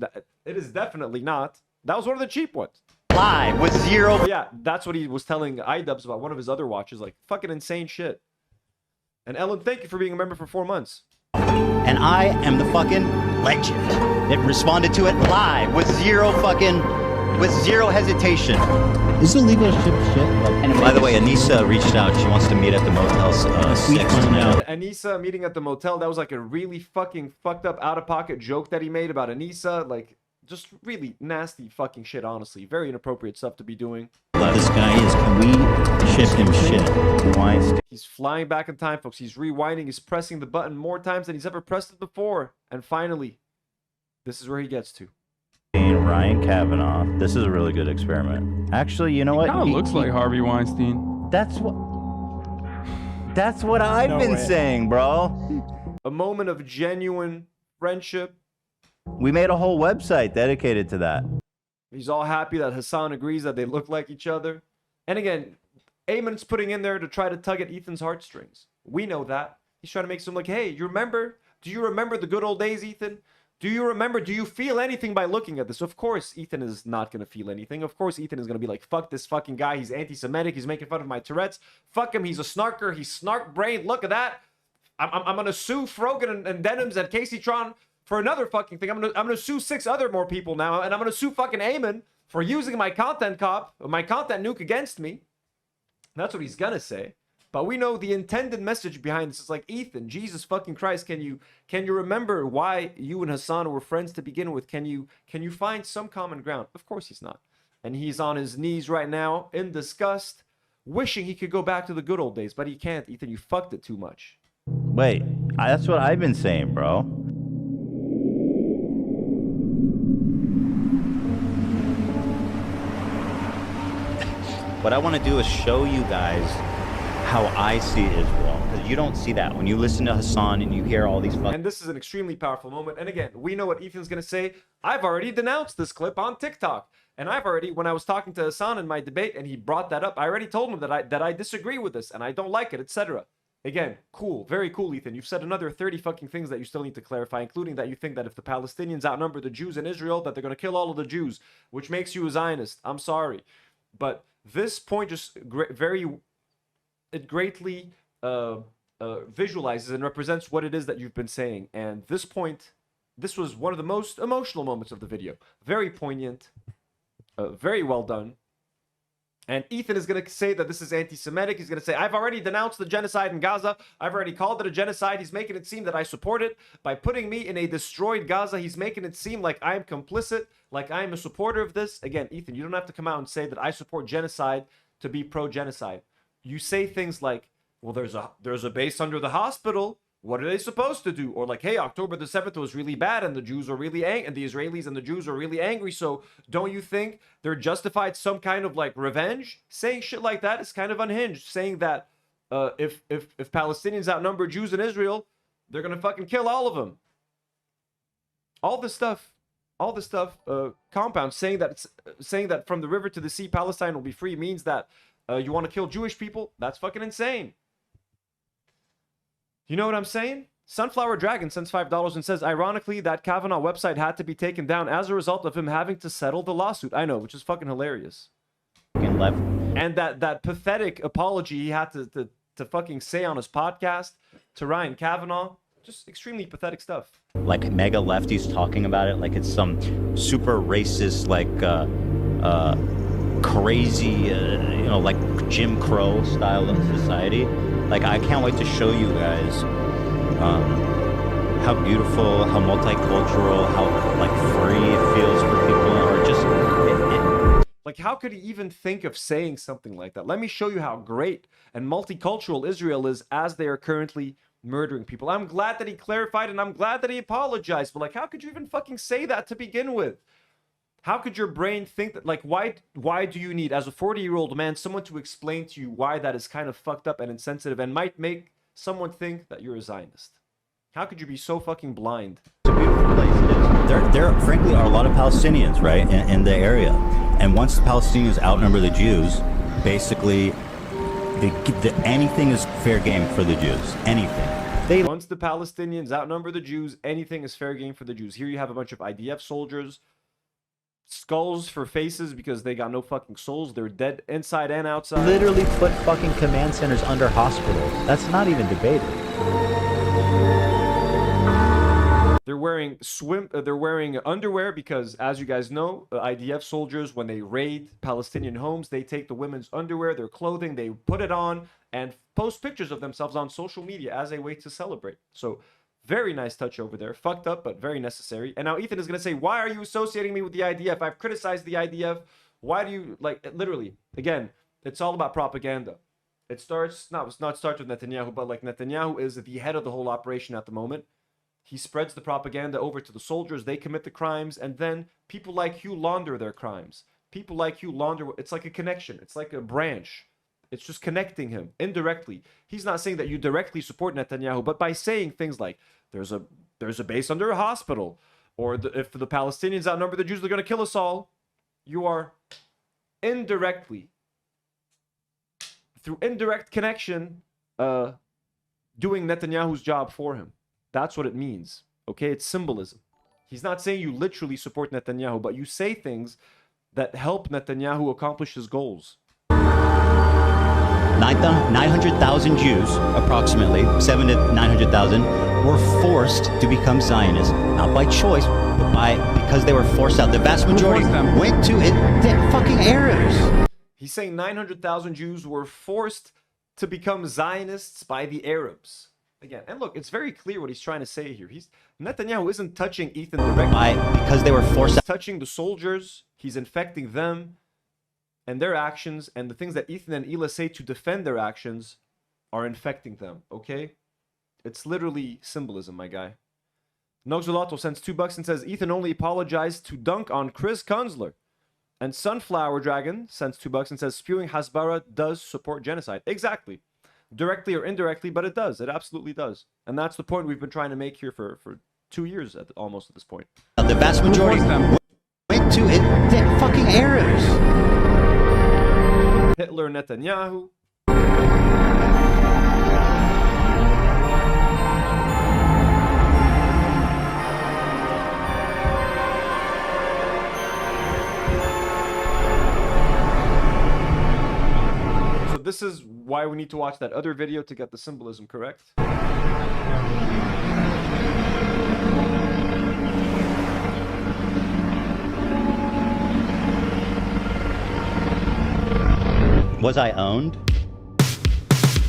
It is definitely not. That was one of the cheap ones. Live with zero. Yeah, that's what he was telling Idubbbz about one of his other watches. Like, fucking insane shit. And Ellen, thank you for being a member for 4 months. And I am the fucking legend that responded to it live with zero hesitation. Is illegal ship shit? And by the way, Anissa reached out. She wants to meet at the Motel 6 tonight. Anissa meeting at the motel, that was like a really fucking fucked up out-of-pocket joke that he made about Anissa. Like, just really nasty fucking shit, honestly. Very inappropriate stuff to be doing. This guy is, can we ship him shit? He's flying back in time, folks. He's rewinding. He's pressing the button more times than he's ever pressed it before. And finally, this is where he gets to. Ryan Kavanagh. This is a really good experiment. Actually, you know what? Kind of looks like Harvey Weinstein. That's what I've been saying, bro. A moment of genuine friendship. We made a whole website dedicated to that. He's all happy that Hassan agrees that they look like each other. And again, Aamon's putting in there to try to tug at Ethan's heartstrings. We know that. He's trying to make some like, hey, you remember? Do you remember the good old days, Ethan? Do you remember? Do you feel anything by looking at this? Of course, Ethan is not going to feel anything. Of course, Ethan is going to be like, fuck this fucking guy. He's anti-Semitic. He's making fun of my Tourette's. Fuck him. He's a snarker. He's snark-brained. Look at that. I'm going to sue Rogan and Denims and Casey Tron for another fucking thing. I'm gonna sue 6 other more people now, and I'm going to sue fucking Aamon for using my content nuke against me. That's what he's going to say. But we know the intended message behind this is like, Ethan, Jesus fucking Christ, can you remember why you and Hassan were friends to begin with? Can you find some common ground? Of course he's not. And he's on his knees right now in disgust, wishing he could go back to the good old days, but he can't. Ethan, you fucked it too much. Wait, that's what I've been saying, bro. What I want to do is show you guys how I see Israel, because you don't see that when you listen to Hassan and you hear all these and this is an extremely powerful moment. And again, we know what Ethan's gonna say. I've already denounced this clip on TikTok, and I've already, when I was talking to Hassan in my debate and he brought that up, I already told him that I disagree with this and I don't like it, etc. Again, cool, very cool, Ethan. You've said another 30 fucking things that you still need to clarify, including that you think that if the Palestinians outnumber the Jews in Israel, that they're going to kill all of the Jews, which makes you a Zionist. I'm sorry. But this point just greatly visualizes and represents what it is that you've been saying. And this point, this was one of the most emotional moments of the video. Very poignant, very well done. And Ethan is going to say that this is anti-Semitic. He's going to say, I've already denounced the genocide in Gaza. I've already called it a genocide. He's making it seem that I support it. By putting me in a destroyed Gaza, he's making it seem like I'm complicit, like I'm a supporter of this. Again, Ethan, you don't have to come out and say that I support genocide to be pro-genocide. You say things like, well, there's a base under the hospital. What are they supposed to do? Or like, hey, October the 7th was really bad and the Jews are really angry, and the Israelis and the Jews are really angry. So don't you think they're justified some kind of like revenge? Saying shit like that is kind of unhinged. Saying that if Palestinians outnumber Jews in Israel, they're going to fucking kill all of them. All this stuff, compound saying that from the river to the sea, Palestine will be free means that you want to kill Jewish people. That's fucking insane. You know what I'm saying? Sunflower Dragon sends $5 and says, ironically, that Kavanaaugh website had to be taken down as a result of him having to settle the lawsuit. I know, which is fucking hilarious. And that pathetic apology he had to fucking say on his podcast to Ryan Kavanagh. Just extremely pathetic stuff. Like mega lefties talking about it like it's some super racist, like crazy, like Jim Crow style of society. Like, I can't wait to show you guys how beautiful, how multicultural, how like free it feels for people, or just like, how could he even think of saying something like that? Let me show you how great and multicultural Israel is as they are currently murdering people. I'm glad that he clarified and I'm glad that he apologized, but like, how could you even fucking say that to begin with? How could your brain think that, like, why do you need, as a 40-year-old man, someone to explain to you why that is kind of fucked up and insensitive and might make someone think that you're a Zionist? How could you be so fucking blind? It's a beautiful place. It is. There frankly are a lot of Palestinians, right, in the area. And once the Palestinians outnumber the Jews, basically, anything is fair game for the Jews. Anything. Once the Palestinians outnumber the Jews, anything is fair game for the Jews. Here you have a bunch of IDF soldiers, skulls for faces because they got no fucking souls. They're dead inside and outside. Literally put fucking command centers under hospitals. That's not even debated. They're wearing underwear because, as you guys know, IDF soldiers, when they raid Palestinian homes, they take the women's underwear, their clothing, they put it on and post pictures of themselves on social media as a way to celebrate. So very nice touch over there. Fucked up, but very necessary. And now Ethan is going to say, why are you associating me with the IDF? I've criticized the IDF. Why do you, like, literally, again, it's all about propaganda. It starts, not starts with Netanyahu, but like Netanyahu is the head of the whole operation at the moment. He spreads the propaganda over to the soldiers. They commit the crimes. And then people like you launder their crimes. People like you launder. It's like a connection. It's like a branch. It's just connecting him indirectly. He's not saying that you directly support Netanyahu, but by saying things like, there's a base under a hospital, or if the Palestinians outnumber the Jews, they're going to kill us all. You are indirectly, through indirect connection, doing Netanyahu's job for him. That's what it means. Okay, it's symbolism. He's not saying you literally support Netanyahu, but you say things that help Netanyahu accomplish his goals. 900,000 Jews, approximately 700,000 to 900,000, were forced to become Zionists, not by choice, but because they were forced out. The vast majority went to the fucking Arabs. He's saying 900,000 Jews were forced to become Zionists by the Arabs. Again, and look, it's very clear what he's trying to say here. Netanyahu isn't touching Ethan directly. Because they were forced. He's touching the soldiers. He's infecting them and their actions, and the things that Ethan and Hila say to defend their actions are infecting them. Okay, it's literally symbolism, my guy. Noxolato sends $2 and says Ethan only apologized to dunk on Chris Kunzler. And Sunflower Dragon sends $2 and says spewing Hasbara does support genocide. Exactly. Directly or indirectly, but it does. It absolutely does. And that's the point we've been trying to make here for 2 years almost at this point. The vast majority of them went to the fucking Arabs. Hitler, Netanyahu. this is why we need to watch that other video to get the symbolism correct. Was I owned?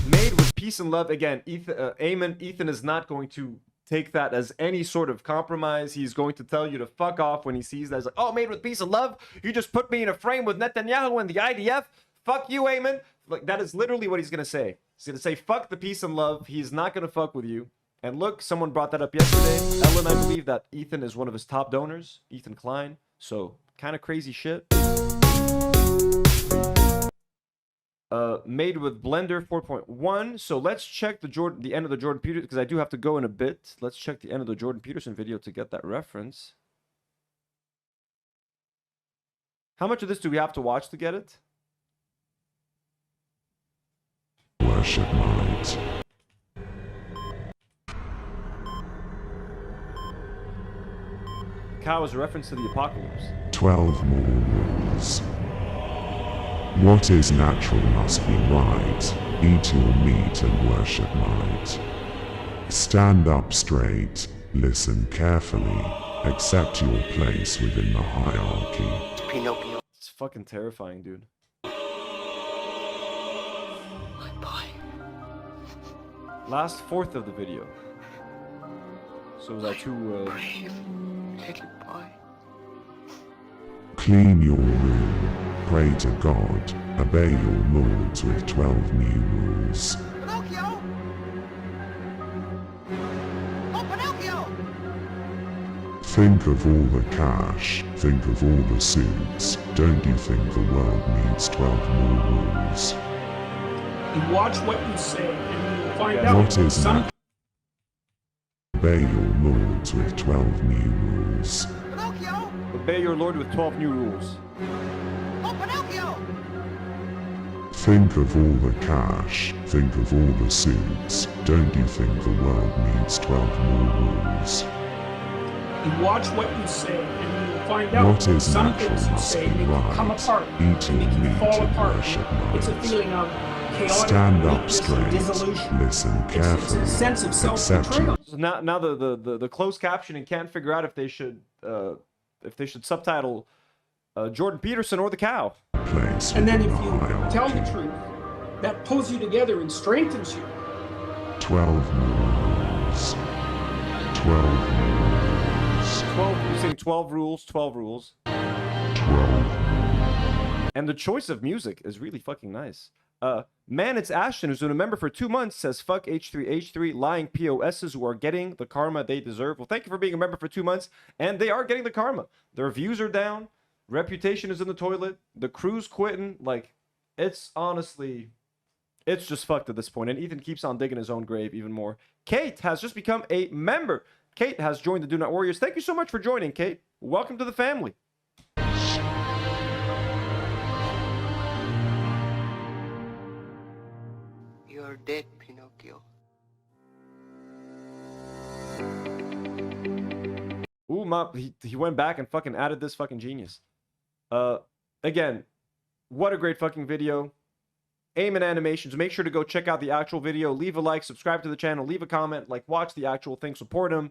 Made with peace and love. Again, Ethan is not going to take that as any sort of compromise. He's going to tell you to fuck off when he sees that. He's like, oh, made with peace and love? You just put me in a frame with Netanyahu and the IDF? Fuck you, Aamon. Like, that is literally what he's going to say. He's going to say, fuck the peace and love. He's not going to fuck with you. And look, someone brought that up yesterday. Ellen, I believe that Ethan is one of his top donors, Ethan Klein. So, kind of crazy shit. Made with Blender 4.1. So let's check the end of the Jordan Peterson, because I do have to go in a bit. Let's check the end of the Jordan Peterson video to get that reference. How much of this do we have to watch to get it? Worship night. Cow is a reference to the apocalypse. 12 more rules. What is natural must be right. Eat your meat and worship might. Stand up straight, listen carefully, accept your place within the hierarchy. It's fucking terrifying, dude. Last fourth of the video. So was I too Clean your room, pray to God, obey your lords with 12 new rules. Pinocchio! Oh, Pinocchio! Think of all the cash, think of all the suits. Don't you think the world needs 12 more rules? You watch what you say, and you'll find out. What is that? Obey your lords with 12 new rules. Pinocchio! obey your lord with 12 new rules. Oh, Pinocchio! Think of all the cash, think of all the suits. Don't you think the world needs 12 more rules? You watch what you say, and you'll find out. What is some natural things you must say be make you come right. apart, Eat your make you meat fall and apart. worship It's a might. feeling of chaotic Stand up weakness and straight, dissolution. listen It's carefully, a sense of accept self-betrayal. So now the closed captioning can't figure out if they should subtitle Jordan Peterson or the cow. place And then if within the you hierarchy. tell the truth, that pulls you together and strengthens you. 12 more rules. 12 more rules. 12, you're saying 12 rules, 12 rules. 12. And the choice of music is really fucking nice. Man, it's Ashton, who's been a member for 2 months, says, fuck H3H3, lying POSs who are getting the karma they deserve. Well, thank you for being a member for 2 months. And they are getting the karma. Their views are down. Reputation is in the toilet. The crew's quitting. Like, it's honestly, it's just fucked at this point. And Ethan keeps on digging his own grave even more. Kate has just become a member. Kate has joined the Do Not Warriors. Thank you so much for joining, Kate. Welcome to the family. You're dead, Pinocchio. Ooh, he went back and fucking added this fucking genius. Again, what a great fucking video. Aamon Animations. Make sure to go check out the actual video. Leave a like, subscribe to the channel, leave a comment, like, watch the actual thing, support him.